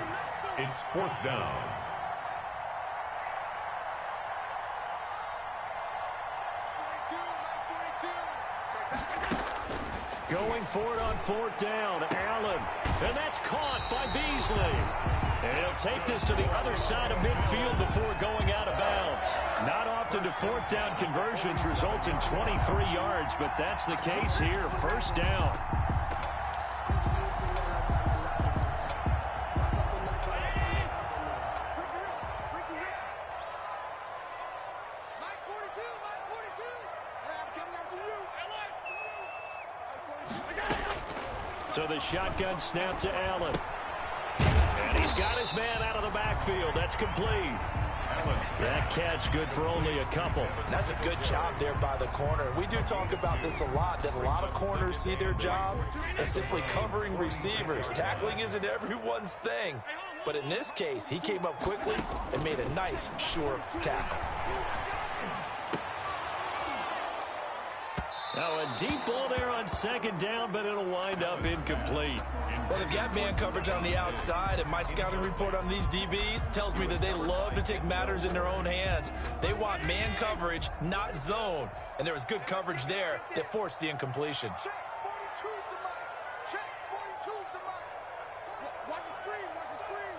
It's 4th down. Going for it on 4th down, Allen. And that's caught by Beasley. And he'll take this to the other side of midfield before going out of bounds. Not often do 4th down conversions result in 23 yards, but that's the case here. 1st down. So the shotgun snap to Allen. And he's got his man out of the backfield. That's complete. That catch good for only a couple. That's a good job there by the corner. We do talk about this a lot, that a lot of corners see their job as simply covering receivers. Tackling isn't everyone's thing. But in this case, he came up quickly and made a nice, sure tackle. Now a deep ball there on 2nd down, but it'll wind up incomplete. Well, they've got man coverage on the outside, and my scouting report on these DBs tells me that they love to take matters in their own hands. They want man coverage, not zone. And there was good coverage there that forced the incompletion. Check, 42's the mic. Check, 42's the mic. Watch the screen, watch the screen.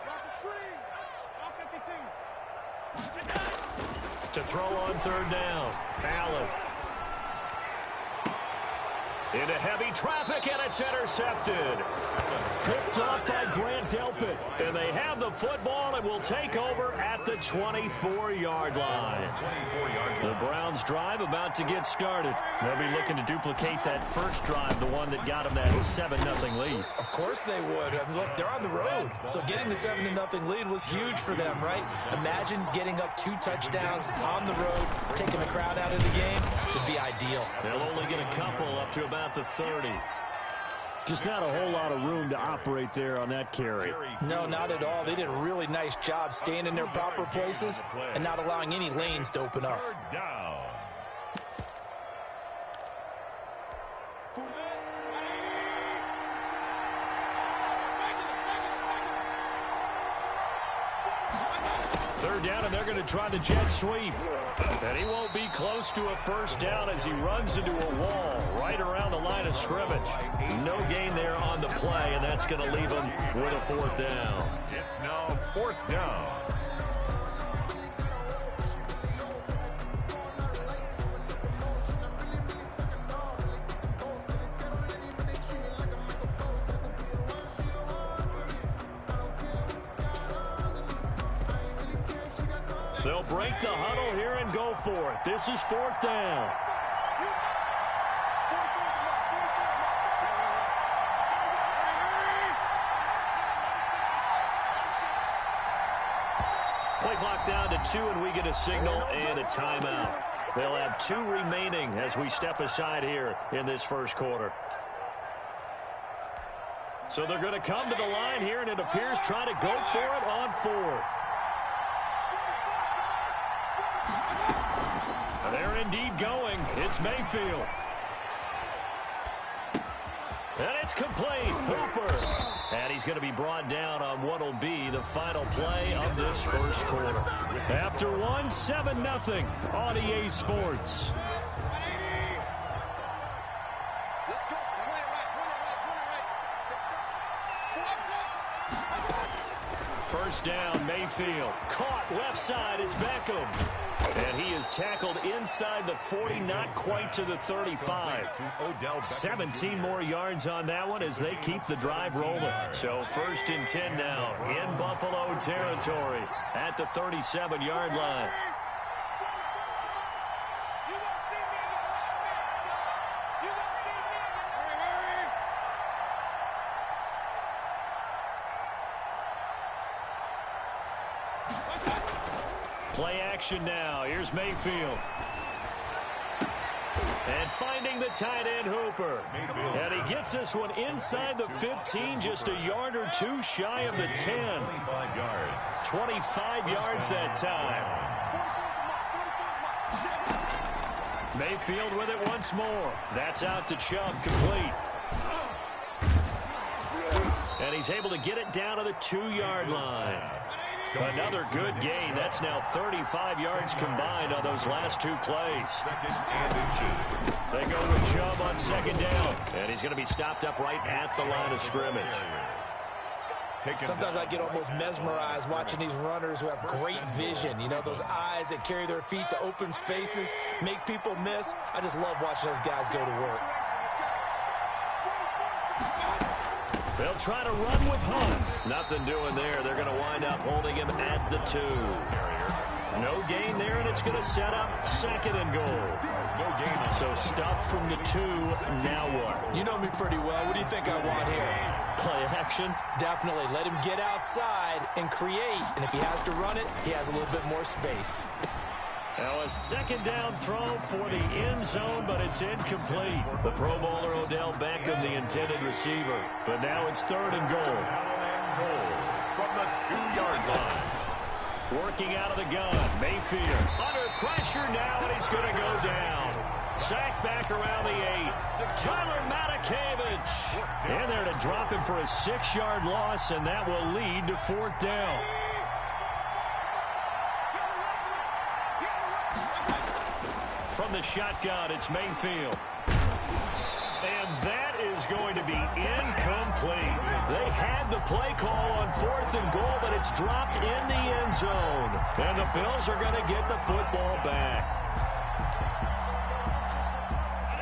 Watch the screen. To throw on 3rd down, Allen. Into heavy traffic, and it's intercepted. Picked up by Grant Delpit. And they have the football and will take over at the 24-yard line. The Browns drive about to get started. They'll be looking to duplicate that first drive, the one that got them that 7-0 lead. Of course they would. I mean, look, they're on the road. So getting the 7-0 lead was huge for them, right? Imagine getting up 2 touchdowns on the road, taking the crowd out of the game. Would be ideal. They'll only get a couple up to about the 30. Just not a whole lot of room to operate there on that carry. No, not at all. They did a really nice job staying in their proper places and not allowing any lanes to open up. 3rd down. Third down, and they're going to try the jet sweep. And he won't be close to a 1st down as he runs into a wall right around the line of scrimmage. No gain there on the play, and that's going to leave him with a 4th down. It's now 4th down. They'll break the huddle here and go for it. This is 4th down. Play clock down to 2, and we get a signal and a timeout. They'll have 2 remaining as we step aside here in this first quarter. So they're going to come to the line here, and it appears trying to go for it on 4th. They're indeed going. It's Mayfield. And it's complete. Hooper And he's going to be brought down on what will be the final play of this first quarter. After one, 7-0 on EA Sports. First down, Mayfield. Caught left side, it's Beckham. And he is tackled inside the 40, not quite to the 35. 17 more yards on that one as they keep the drive rolling. So 1st and 10 now in Buffalo territory at the 37-yard line. Play action now. Here's Mayfield. And finding the tight end Hooper. And he gets this one inside the 15, just a yard or two shy of the 10. 25 yards that time. Mayfield with it once more. That's out to Chubb, complete. And he's able to get it down to the 2-yard line. Another good gain. That's now 35 yards combined on those last two plays. They go with Chubb on 2nd down. And he's going to be stopped up right at the line of scrimmage. Sometimes I get almost mesmerized watching these runners who have great vision. You know, those eyes that carry their feet to open spaces, make people miss. I just love watching those guys go to work. They'll try to run with Hunt. Nothing doing there. They're going to wind up holding him at the 2. No gain there, and it's going to set up 2nd and goal. No gain. So stuff from the 2. Now what? You know me pretty well. What do you think I want here? Play action? Definitely. Let him get outside and create. And if he has to run it, he has a little bit more space. Now a 2nd down throw for the end zone, but it's incomplete. The Pro Bowler Odell Beckham, the intended receiver. But now it's 3rd and goal. From the 2-yard line. Working out of the gun. Mayfield under pressure now, and he's going to go down. Sacked back around the 8. Tyler Matakevich in there to drop him for a 6-yard loss, and that will lead to 4th down. From the shotgun, it's Mayfield. And that is going to be incomplete. They had the play call on 4th and goal, but it's dropped in the end zone. And the Bills are going to get the football back.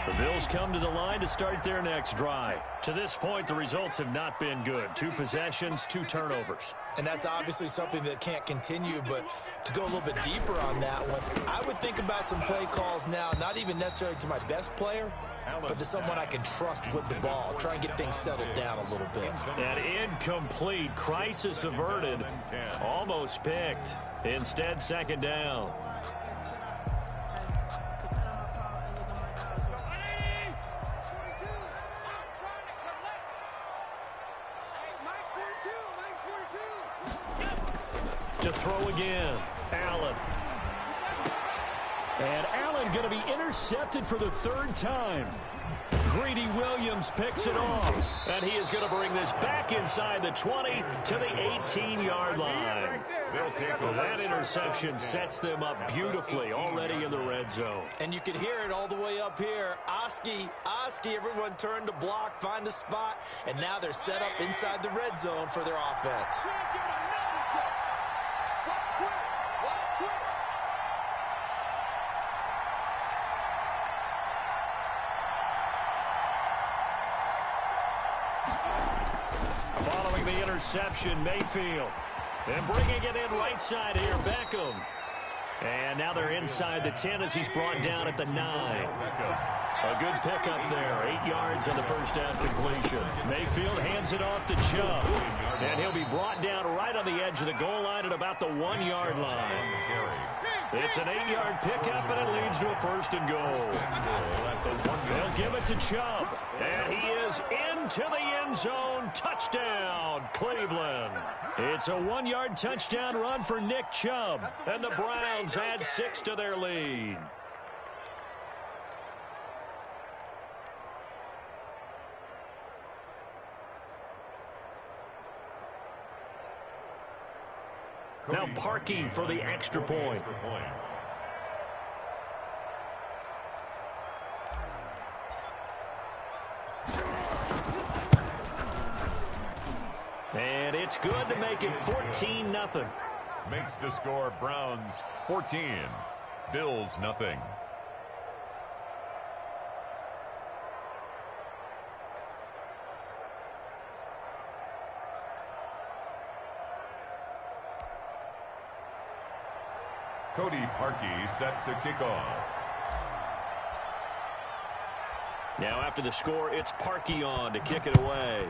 The Bills come to the line to start their next drive. To this point, the results have not been good. 2 possessions, 2 turnovers. And that's obviously something that can't continue, but to go a little bit deeper on that one, I would think about some play calls now, not even necessarily to my best player, but to someone I can trust with the ball. Try and get things settled down a little bit. An incomplete. Crisis averted. Almost picked. Instead, 2nd down. To throw again. Allen. And Allen going to be intercepted for the 3rd time. Greedy Williams picks it off. And he is going to bring this back inside the 20 to the 18-yard line. That interception sets them up beautifully already in the red zone. And you can hear it all the way up here. Oski, everyone turned to block, find a spot, and now they're set up inside the red zone for their offense. Following the interception, Mayfield. And bringing it in right side here, Beckham. And now they're inside the 10 as he's brought down at the 9. A good pickup there. 8 yards on the first down completion. Mayfield hands it off to Chubb. And he'll be brought down right on the edge of the goal line at about the 1-yard line. It's an 8-yard pickup, and it leads to a 1st and goal. They'll give it to Chubb. And he is into the end zone. Touchdown, Cleveland. It's a 1-yard touchdown run for Nick Chubb. And the Browns add 6 to their lead. Parkey for the extra point. And it's good to make it 14-0. Makes the score Browns 14, Bills nothing. Cody Parkey set to kick off. Now after the score, it's Parkey on to kick it away.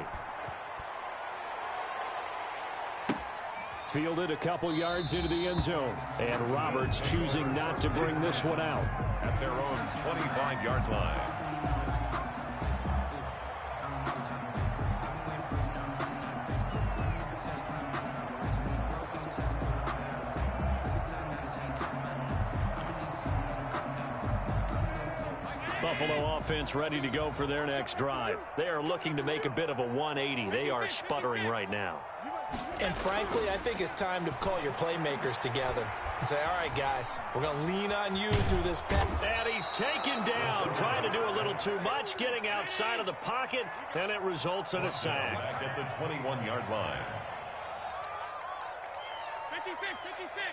Fielded a couple yards into the end zone. And Roberts choosing not to bring this one out. At their own 25-yard line. Buffalo offense ready to go for their next drive. They are looking to make a bit of a 180. They are sputtering right now. And frankly, I think it's time to call your playmakers together and say, all right, guys, we're going to lean on you through this pass. And he's taken down, trying to do a little too much, getting outside of the pocket, and it results in a sack. Back at the 21-yard line. 56, 56.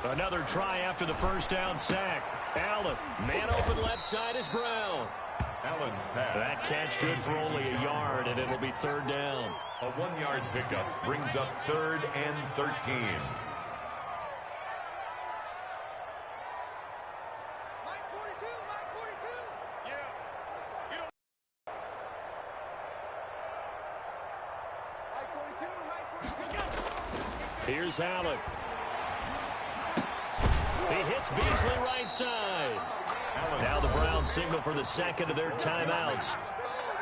Another try after the first down sack. Allen, man open left side is Brown. Allen's pass. That catch good for only a yard, and it'll be third down. A 1-yard pickup brings up 3rd and 13. Mike 42, Mike 42. Yeah. You don't. Mike 42, Mike 42. Here's Allen. He hits Beasley right side. Now the Browns signal for the second of their timeouts,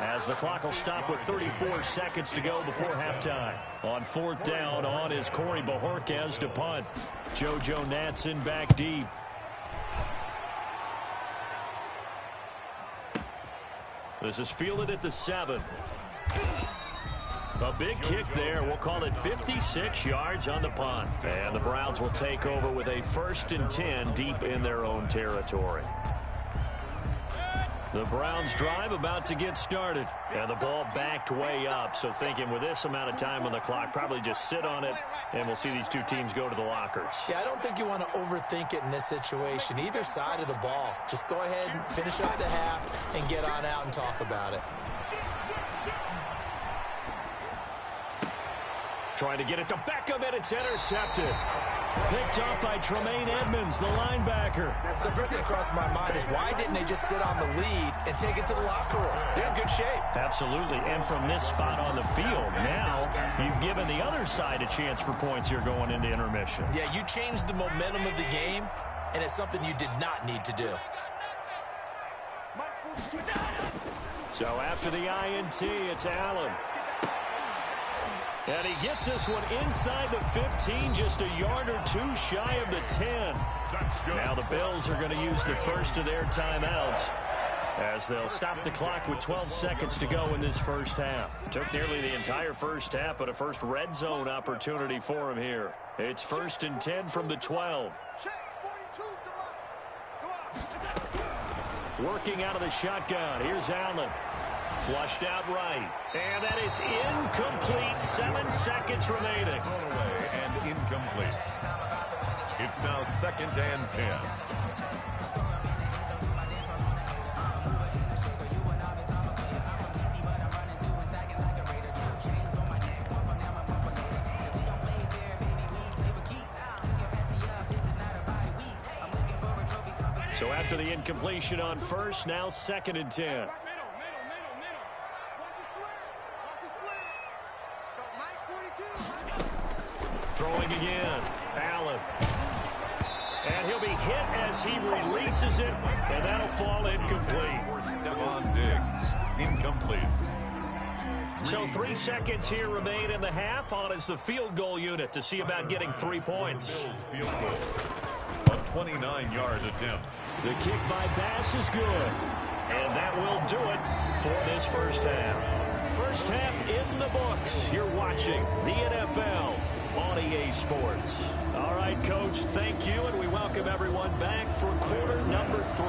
as the clock will stop with 34 seconds to go before halftime. On 4th down, on is Corey Bojorquez to punt. JoJo Natson back deep. This is fielded at the 7. A big kick there. We'll call it 56 yards on the punt. And the Browns will take over with a 1st and 10 deep in their own territory. The Browns drive about to get started. And the ball backed way up. So thinking with this amount of time on the clock, probably just sit on it, and we'll see these two teams go to the lockers. Yeah, I don't think you want to overthink it in this situation. Either side of the ball. Just go ahead and finish up the half and get on out and talk about it. Trying to get it to Beckham, and it's intercepted. Picked off by Tremaine Edmonds, the linebacker. So first thing that crossed my mind is, why didn't they just sit on the lead and take it to the locker room? They're in good shape. Absolutely, and from this spot on the field, now you've given the other side a chance for points here going into intermission. Yeah, you changed the momentum of the game, and it's something you did not need to do. So after the INT, it's Allen. And he gets this one inside the 15, just a yard or two shy of the 10. Now the Bills are going to use the first of their timeouts, as they'll stop the clock with 12 seconds to go in this first half. Took nearly the entire first half, but a first red zone opportunity for him here. It's 1st and 10 from the 12. Working out of the shotgun. Here's Allen. Flushed out right. And that is incomplete. 7 seconds remaining. Thrown away and incomplete. It's now 2nd and 10. So after the incompletion on first, now 2nd and 10. Throwing again. Allen. And he'll be hit as he releases it, and that'll fall incomplete. For Stephon Diggs. Incomplete. So 3 seconds here remain in the half. On is the field goal unit to see about getting 3 points. Bills field goal. A 29-yard attempt. The kick by Bass is good. And that will do it for this first half. First half in the books. You're watching the NFL on EA Sports. All right, Coach, thank you, and we welcome everyone back for quarter number 3.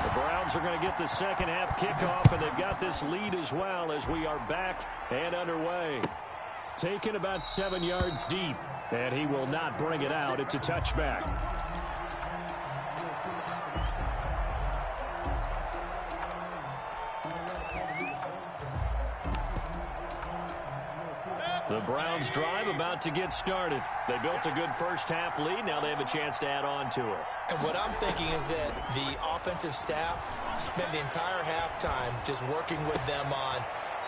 The Browns are going to get the second half kickoff, and they've got this lead as well as we are back and underway. Taken about 7 yards deep, and he will not bring it out. It's a touchback. The Browns drive about to get started. They built a good first half lead. Now they have a chance to add on to it. And what I'm thinking is that the offensive staff spent the entire halftime just working with them on,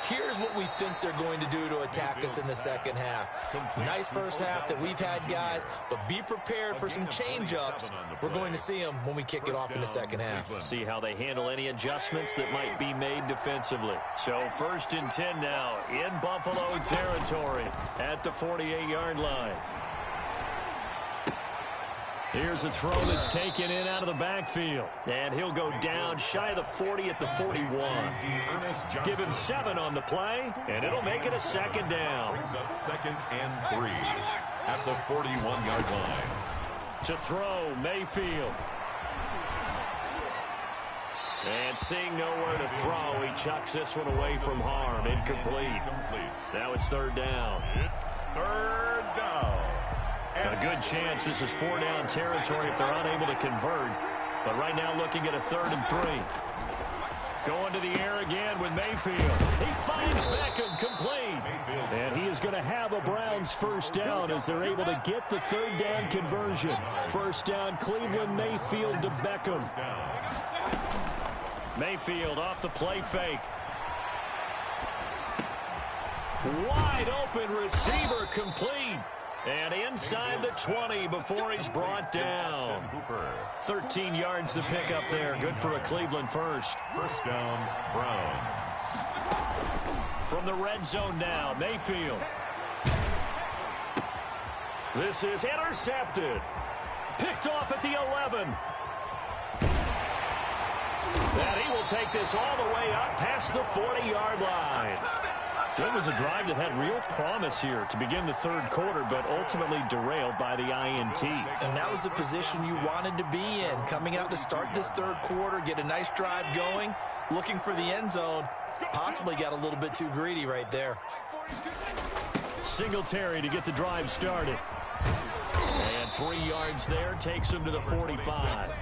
here's what we think they're going to do to attack us in the second half. Nice first half that we've had, guys, but be prepared for some change-ups. We're going to see them when we kick it off in the second half. See how they handle any adjustments that might be made defensively. So 1st and 10 now in Buffalo territory at the 48-yard line. Here's a throw that's taken in out of the backfield. And he'll go down shy of the 40 at the 41. Give him 7 on the play, and it'll make it a second down. Brings up 2nd and 3 at the 41-yard line. To throw, Mayfield. And seeing nowhere to throw, he chucks this one away from harm. Incomplete. Now it's 3rd down. It's 3rd down. A good chance this is 4-down territory if they're unable to convert. But right now looking at a 3rd and 3. Going to the air again with Mayfield. He finds Beckham, complete. And he is going to have a Browns first down as they're able to get the 3rd down conversion. First down, Cleveland, Mayfield to Beckham. Mayfield off the play fake. Wide open receiver, complete. And inside the 20 before he's brought down. 13 yards to pick up there. Good for a Cleveland first. First down, Browns. From the red zone now, Mayfield. This is intercepted. Picked off at the 11. And he will take this all the way up past the 40-yard line. So it was a drive that had real promise here to begin the 3rd quarter, but ultimately derailed by the INT. And that was the position you wanted to be in. Coming out to start this 3rd quarter, get a nice drive going, looking for the end zone. Possibly got a little bit too greedy right there. Singletary to get the drive started. And 3 yards there takes him to the 45.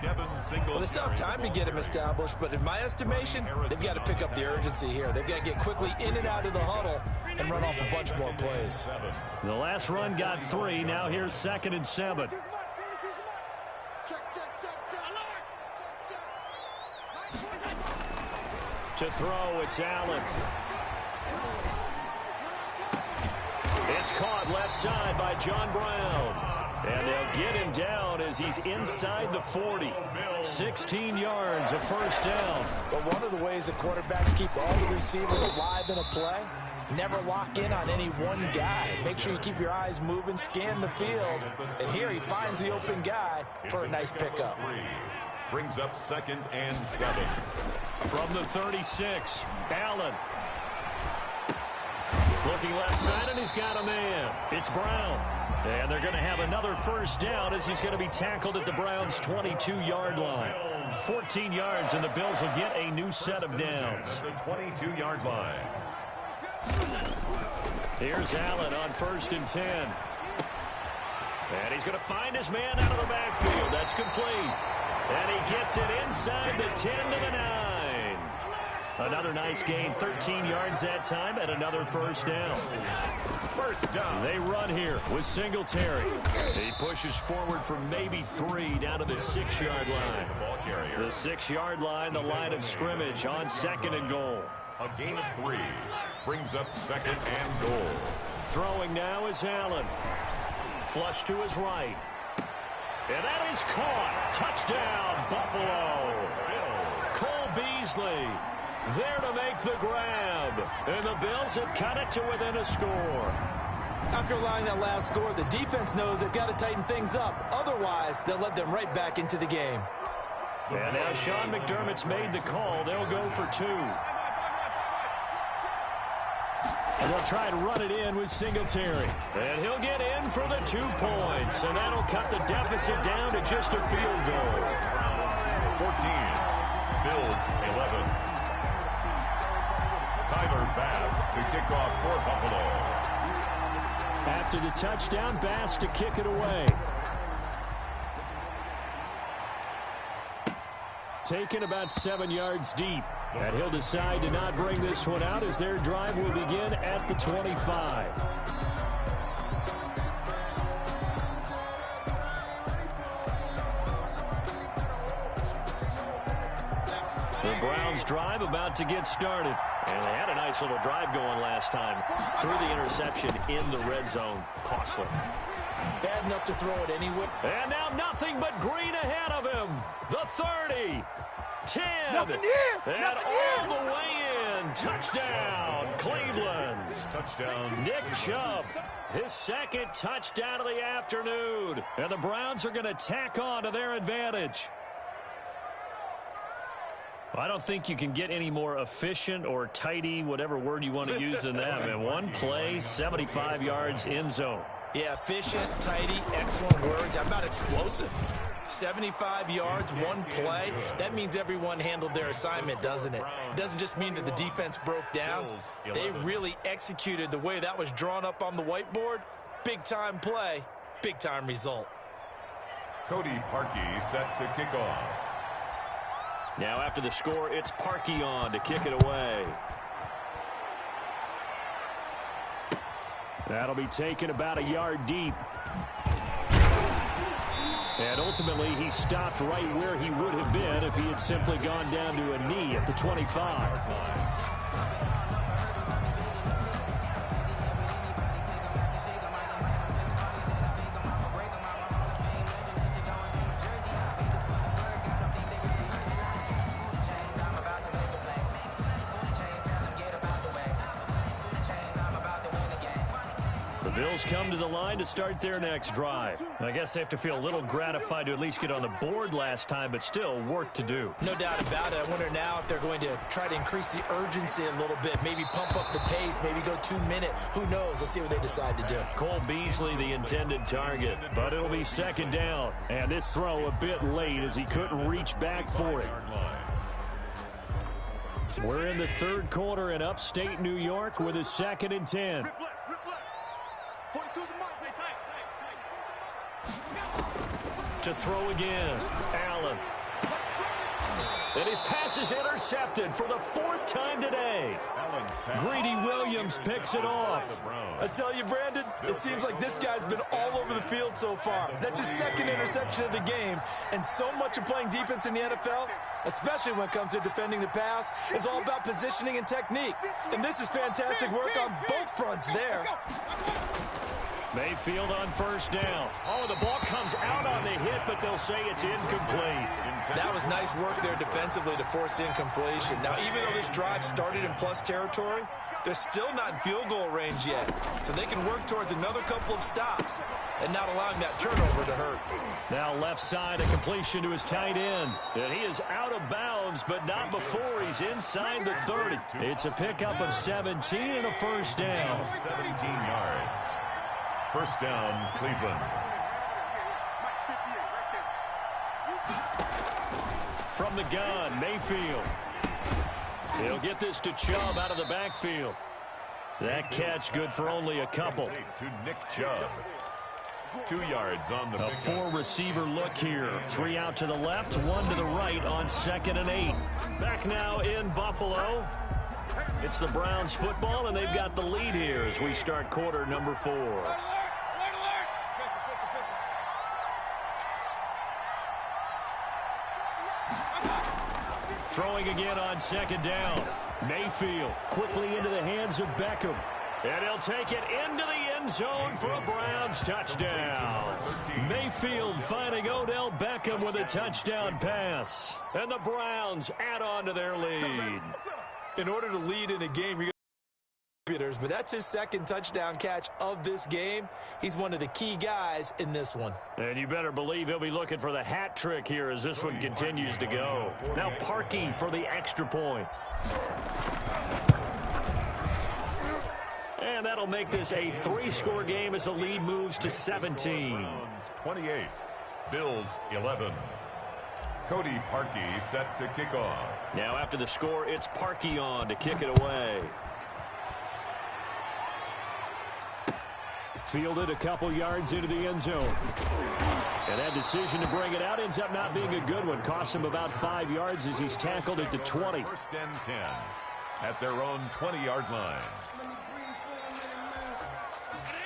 Well, they still have time to get him established, but in my estimation, they've got to pick up the urgency here. They've got to get quickly in and out of the huddle and run off a bunch more plays. The last run got 3. Now here's 2nd and 7. To throw, it's Allen. It's caught left side by John Brown. And they'll get him down as he's inside the 40. 16 yards, a first down. But one of the ways that quarterbacks keep all the receivers alive in a play, never lock in on any one guy. Make sure you keep your eyes moving, scan the field. And here he finds the open guy for a nice pickup. Brings up 2nd and 7. From the 36, Allen. Looking left side, and he's got a man. It's Brown. And they're going to have another first down as he's going to be tackled at the Browns' 22-yard line. 14 yards, and the Bills will get a new set of downs. The 22-yard line. Here's Allen on 1st and 10. And he's going to find his man out of the backfield. That's complete. And he gets it inside the 10 to the 9. Another nice gain, 13 yards that time, and another first down. First down. They run here with Singletary. He pushes forward for maybe 3 down to the 6-yard line. The 6-yard line, the line of scrimmage on 2nd and goal. A gain of 3 brings up 2nd and goal. Throwing now is Allen. Flush to his right. And that is caught. Touchdown, Buffalo. Cole Beasley there to make the grab. And the Bills have cut it to within a score. After allowing that last score, the defense knows they've got to tighten things up. Otherwise, they'll let them right back into the game. And now Sean McDermott's made the call. They'll go for 2. And they'll try to run it in with Singletary. And he'll get in for the 2 points. And that'll cut the deficit down to just a field goal. 14, Bills 11. Tyler Bass to kick off for Buffalo. After the touchdown, Bass to kick it away. Taken about 7 yards deep. And he'll decide to not bring this one out as their drive will begin at the 25. The Browns drive about to get started. And they had a nice little drive going last time. Threw the interception in the red zone. Costly. Bad enough to throw it anyway. And now nothing but green ahead of him. The 30. 10. Nothing here. And Nothing all here. the way in. Touchdown, Cleveland. Touchdown. Nick Chubb, his second touchdown of the afternoon. And the Browns are going to tack on to their advantage. I don't think you can get any more efficient or tidy, whatever word you want to use in that. Man, one play, 75 yards in zone. Yeah, efficient, tidy, excellent words. How about explosive? 75 yards, one play. That means everyone handled their assignment, doesn't it? It doesn't just mean that the defense broke down. They really executed the way that was drawn up on the whiteboard. Big-time play, big-time result. Cody Parkey set to kick off. Now after the score, it's Parkey on to kick it away. That'll be taken about a yard deep. And ultimately, he stopped right where he would have been if he had simply gone down to a knee at the 25. Bills come to the line to start their next drive. I guess they have to feel a little gratified to at least get on the board last time, but still work to do. No doubt about it. I wonder now if they're going to try to increase the urgency a little bit, maybe pump up the pace, maybe go 2 minute. Who knows? Let's see what they decide to do. Cole Beasley, the intended target, but it'll be second down. And this throw a bit late as he couldn't reach back for it. We're in the third quarter in upstate New York with a 2nd and 10. To throw again, Allen. And his pass is intercepted for the 4th time today. Greedy Williams picks it off. I tell you, Brandon, it seems like this guy's been all over the field so far. That's his 2nd interception of the game. And so much of playing defense in the NFL, especially when it comes to defending the pass, is all about positioning and technique. And this is fantastic work on both fronts there. Mayfield on first down. Oh, the ball comes out on the hit, but they'll say it's incomplete. That was nice work there defensively to force incompletion. Now, even though this drive started in plus territory, they're still not in field goal range yet. So they can work towards another couple of stops and not allowing that turnover to hurt. Now left side, a completion to his tight end. And he is out of bounds, but not before he's inside the 30. It's a pickup of 17 and a first down. 17 yards. First down, Cleveland. From the gun, Mayfield. He'll get this to Chubb out of the backfield. That catch good for only a couple. To Nick Chubb. 2 yards on the A 4-receiver look here. 3 out to the left, 1 to the right on 2nd and 8. Back now in Buffalo. It's the Browns football, and they've got the lead here as we start quarter number 4. Throwing again on 2nd down. Mayfield quickly into the hands of Beckham. And he'll take it into the end zone for a Browns touchdown. Mayfield finding Odell Beckham with a touchdown pass. And the Browns add on to their lead. In order to lead in a game, But that's his second touchdown catch of this game. He's one of the key guys in this one. And you better believe he'll be looking for the hat trick here as this one continues to go. Now Parkey for the extra point. And that'll make this a 3-score game as the lead moves to 17. 28, Bills 11. Cody Parkey set to kick off. Now after the score, it's Parkey on to kick it away. Fielded a couple yards into the end zone. And that decision to bring it out ends up not being a good one. Cost him about 5 yards as he's tackled at the 20. First and 10 at their own 20-yard line.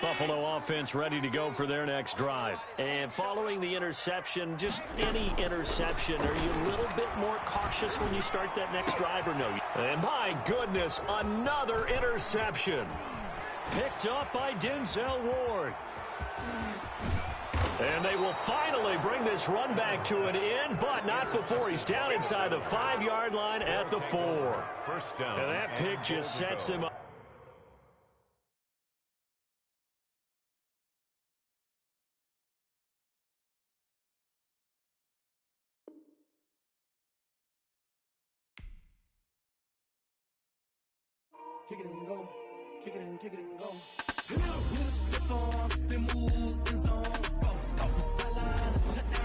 Buffalo offense ready to go for their next drive. And following the interception, just any interception, are you a little bit more cautious when you start that next drive or no? And my goodness, another interception. Picked up by Denzel Ward. And they will finally bring this run back to an end, but not before he's down inside the 5-yard line at the 4. First down. And that pick just sets him up. Kick it and go. Kick it and go. With a stiff arm, spin move, in zone, go. Sideline, touchdown.